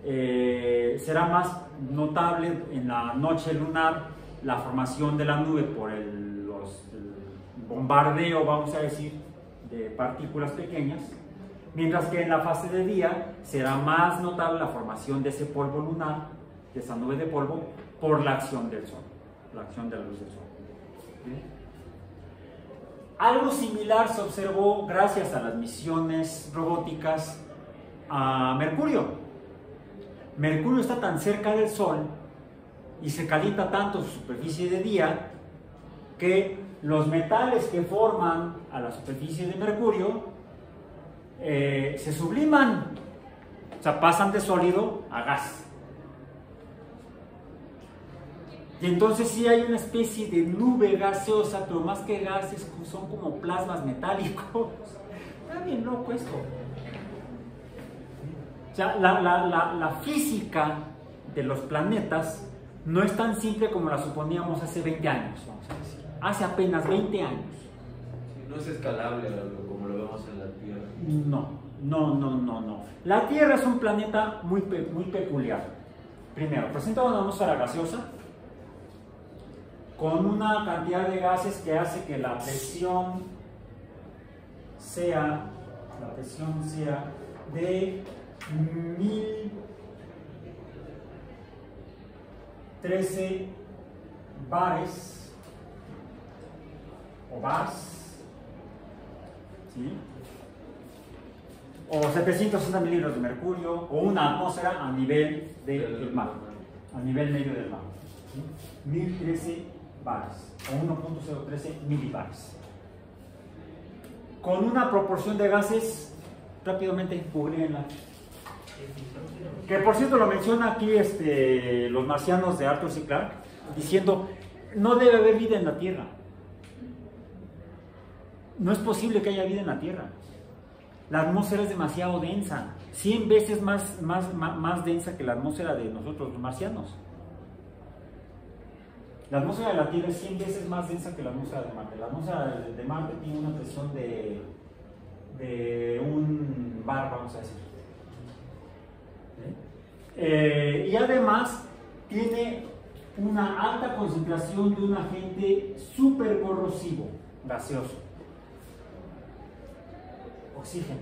Será más notable en la noche lunar la formación de la nube por el bombardeo, vamos a decir, de partículas pequeñas, mientras que en la fase de día será más notable la formación de ese polvo lunar, de esa nube de polvo, por la acción del Sol, la acción de la luz del Sol. ¿Sí? Algo similar se observó gracias a las misiones robóticas a Mercurio. Mercurio está tan cerca del Sol y se calienta tanto su superficie de día que los metales que forman a la superficie de Mercurio se subliman, o sea, pasan de sólido a gas. Y entonces sí hay una especie de nube gaseosa, pero más que gases son como plasmas metálicos. Está bien loco esto. O sea, la física de los planetas no es tan simple como la suponíamos hace 20 años, vamos a decir. hace apenas 20 años. Sí, no es escalable como lo vemos en la Tierra. No. La Tierra es un planeta muy peculiar. Primero, presenta una atmósfera gaseosa con una cantidad de gases que hace que la presión sea de 1013 bares o bars, ¿sí? O 760 mililitros de mercurio, o una atmósfera a nivel del mar, a nivel medio del mar, ¿sí? 1013 bares o 1.013 milibares, con una proporción de gases, rápidamente googleenla, que por cierto lo menciona aquí los marcianos de Arthur C. Clarke, diciendo no debe haber vida en la Tierra, no es posible que haya vida en la Tierra. La atmósfera es demasiado densa, 100 veces más densa que la atmósfera de nosotros los marcianos. La atmósfera de la Tierra es 100 veces más densa que la atmósfera de Marte. La atmósfera de Marte tiene una presión de un bar, vamos a decir. Y además tiene una alta concentración de un agente súper corrosivo, gaseoso. Oxígeno.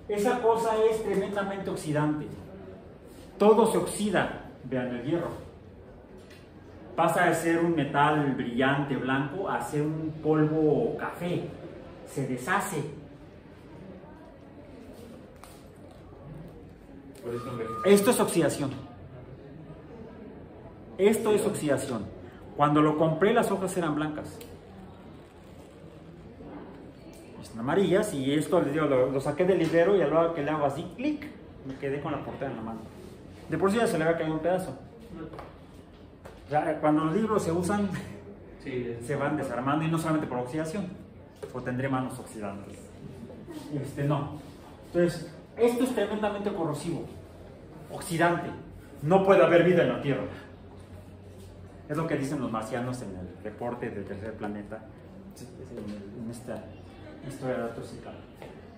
Esa cosa es tremendamente oxidante. Todo se oxida. Vean el hierro. Pasa de ser un metal brillante blanco a ser un polvo café. Se deshace. Por eso Esto es oxidación. Esto es oxidación. Cuando lo compré las hojas eran blancas. Están amarillas y esto les digo, lo saqué del librero y a la hora que le hago así, clic, me quedé con la portada en la mano. De por sí ya se le había caído un pedazo. Ya, cuando los libros se usan, sí, se van desarmando y no solamente por oxidación, o tendré manos oxidantes. No. Entonces, esto es tremendamente corrosivo, oxidante. No puede haber vida en la Tierra. Es lo que dicen los marcianos en el reporte del tercer planeta, en esta historia de datos ciclados.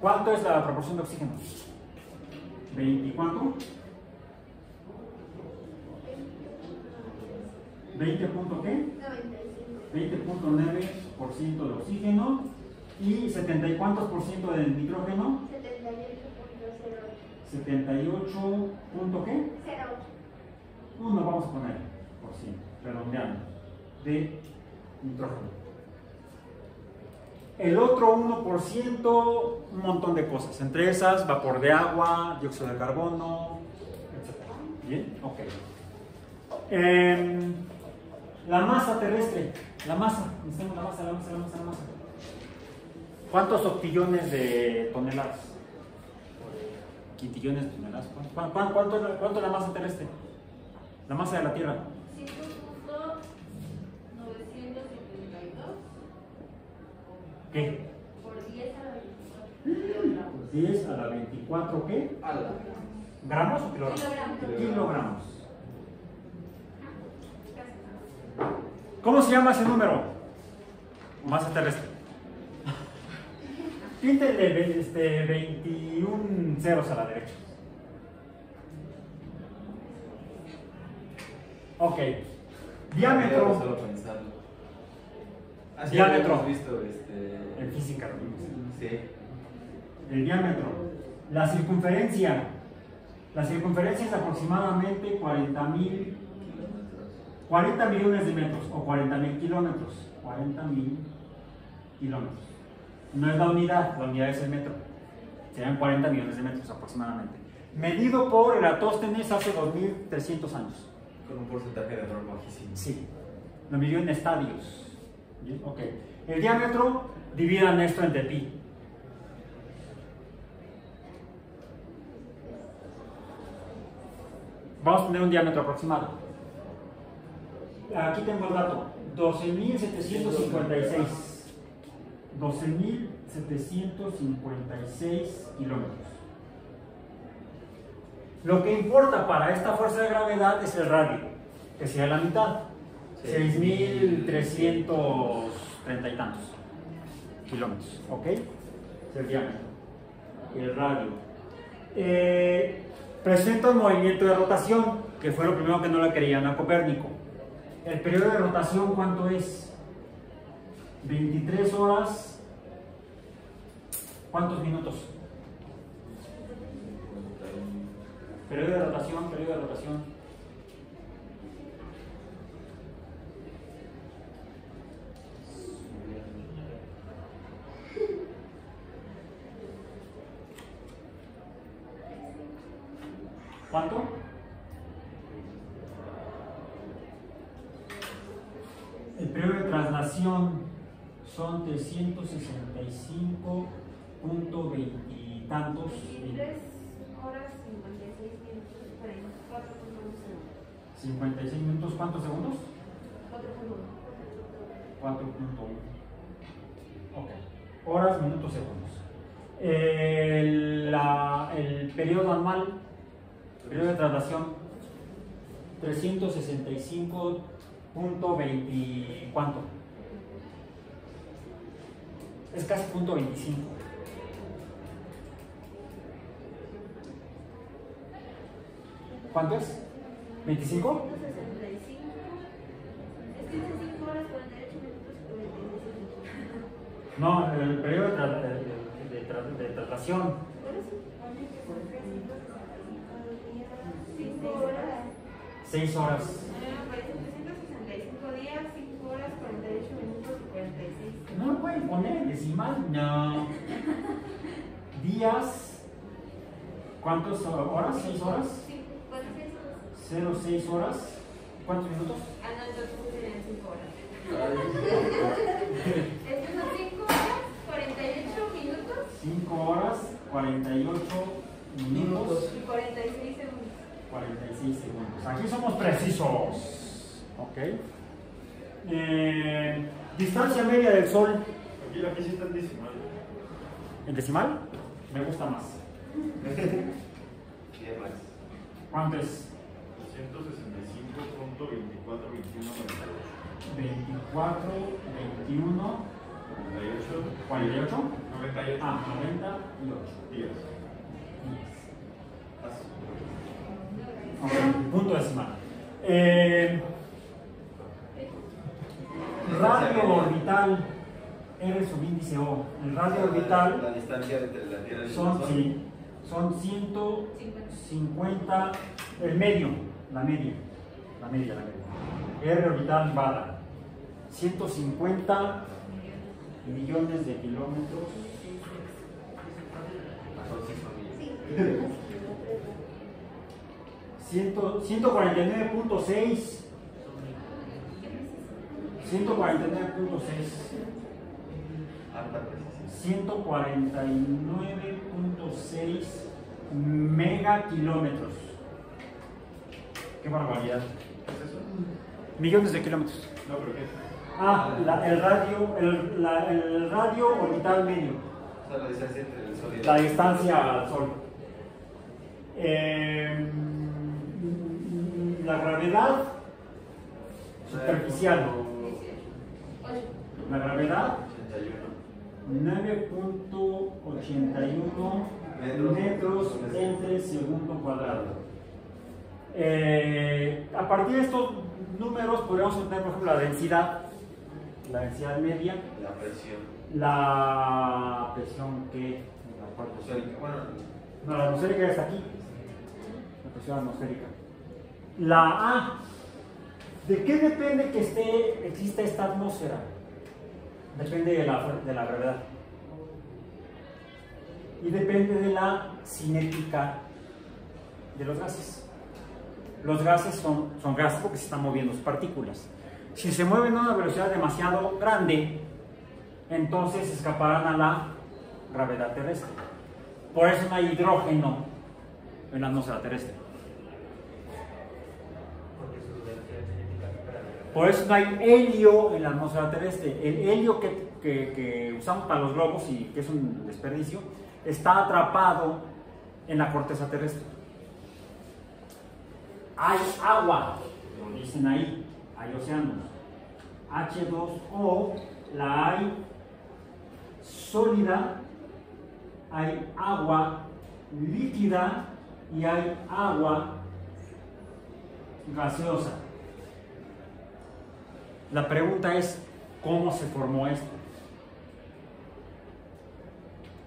¿Cuánto es la proporción de oxígeno? ¿20 cuánto? 20 punto qué? 20.9% de oxígeno y 70 y cuántos por ciento del nitrógeno? 78 punto qué? 08. No vamos a poner por ciento, redondeando, de nitrógeno. El otro 1%, un montón de cosas, entre esas vapor de agua, dióxido de carbono, etc. ¿Bien? Ok. La masa terrestre, la masa, necesitamos la masa. ¿Cuántos octillones de toneladas? Quintillones de toneladas. ¿Cuánto es la masa terrestre? La masa de la Tierra. 5.972. ¿Qué? Por 10 a la 24. 10 a la 24, ¿qué? ¿Gramos o kilogramos? Kilogramos. ¿Cómo se llama ese número? Masa terrestre. Píntele 21 ceros a la derecha. Ok. Diámetro. Diámetro. Hemos visto En física lo vimos. Sí. El diámetro. La circunferencia. La circunferencia es aproximadamente 40 millones de metros o 40.000 kilómetros. 40.000 kilómetros. No es la unidad es el metro. Serían 40 millones de metros aproximadamente. Medido por Eratóstenes hace 2300 años. Con un porcentaje de error bajísimo. Sí, lo midió en estadios. ¿Bien? Ok. El diámetro, dividan esto entre pi. Vamos a tener un diámetro aproximado. Aquí tengo el dato. 12.756. 12.756 kilómetros. Lo que importa para esta fuerza de gravedad es el radio, que sea la mitad. 6.330 y tantos kilómetros, ¿ok? Es el diámetro. El radio. Presenta un movimiento de rotación, que fue lo primero que no le creían a Copérnico. El periodo de rotación, ¿cuánto es? 23 horas. ¿Cuántos minutos? Periodo de rotación, periodo de rotación. ¿Cuánto? El periodo de traslación son 365.20 y tantos. 23 horas 56 minutos 44.1 segundos. 56 minutos, ¿cuántos segundos? 4.1. 4.1. Ok. Horas, minutos, segundos. El periodo anual, periodo de traslación, 365.20, ¿cuánto? Es casi punto 25. ¿Cuánto es? ¿25? 165. Es que dice 5 horas 48 minutos y 46 segundos. No, el periodo de traslación. Por eso pone que son 365 días, 5 horas. 6 horas. Me parece 365 días, 5 horas 48 minutos y 46 segundos. No lo pueden poner decimal. No. Días. ¿Cuántas horas? 6 horas. Sí, 46 horas. 0,6 horas. ¿Cuántos minutos? Ah, no, entonces serían 5 horas. Estos son 5 horas, 48 minutos 5 horas, 48 minutos, y 46 segundos. 46 segundos. Aquí somos precisos. Ok. Distancia media del Sol. Aquí la que sí está en decimal. ¿En decimal? Me gusta más. Bien más. ¿Cuánto es? 265.242198. 24, 21, 48. 98. Ah, 98. 10. 10. Ok, punto decimal. Radio orbital, R subíndice O. El radio La orbital distancia entre la Tierra y el son, Sol. sí, son 150, el medio, la media. R orbital bada. 150 millones de kilómetros. 149.6. 149.6. Alta precisión. 149.6 megakilómetros. Qué barbaridad. ¿Qué es eso? Millones de kilómetros. No, pero ¿qué es? Ah, el radio orbital medio. O sea, la distancia entre el Sol y La distancia al Sol. La gravedad superficial. La gravedad 9.81 metros entre segundo cuadrado. A partir de estos números podríamos obtener, por ejemplo, la densidad media, La presión. la presión que Bueno, no, la atmosférica es aquí, la presión atmosférica. La A, ¿de qué depende que exista esta atmósfera? Depende de la gravedad. Y depende de la cinética de los gases. Los gases son gases porque se están moviendo sus partículas. Si se mueven a una velocidad demasiado grande, entonces escaparán a la gravedad terrestre. Por eso no hay hidrógeno en la atmósfera terrestre. Por eso no hay helio en la atmósfera terrestre. El helio que usamos para los globos y que es un desperdicio, está atrapado en la corteza terrestre. Hay agua, lo dicen ahí, hay océanos. H2O, la hay sólida, hay agua líquida y hay agua gaseosa. La pregunta es, ¿cómo se formó esto?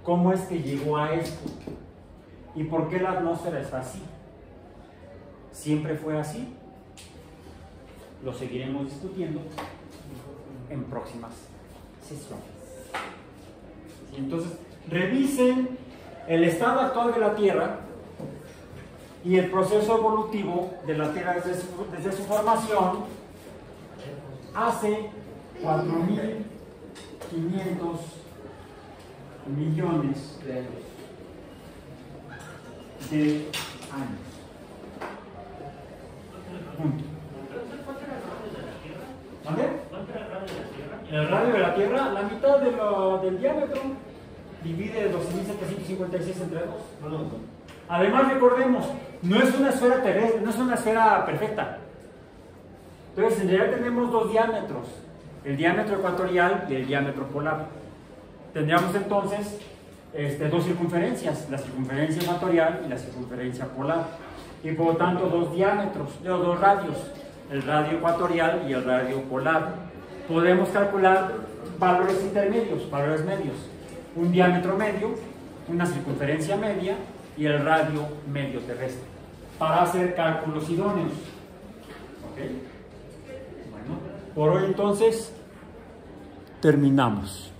¿Cómo es que llegó a esto? ¿Y por qué la atmósfera está así? ¿Siempre fue así? Lo seguiremos discutiendo en próximas sesiones. ¿Sí? Entonces, revisen el estado actual de la Tierra y el proceso evolutivo de la Tierra desde su formación hace 4.500 millones de años. Punto. ¿Vale? El radio de la Tierra, la mitad del diámetro, divide 12.756 entre 2. Además, recordemos, no es una esfera terrestre, no es una esfera perfecta. Entonces, en realidad tenemos dos diámetros, el diámetro ecuatorial y el diámetro polar. Tendríamos entonces dos circunferencias, la circunferencia ecuatorial y la circunferencia polar. Y por lo tanto, dos diámetros, dos radios, el radio ecuatorial y el radio polar. Podemos calcular valores intermedios, valores medios, un diámetro medio, una circunferencia media y el radio medio terrestre, para hacer cálculos idóneos. ¿Ok? Bueno, por hoy entonces terminamos.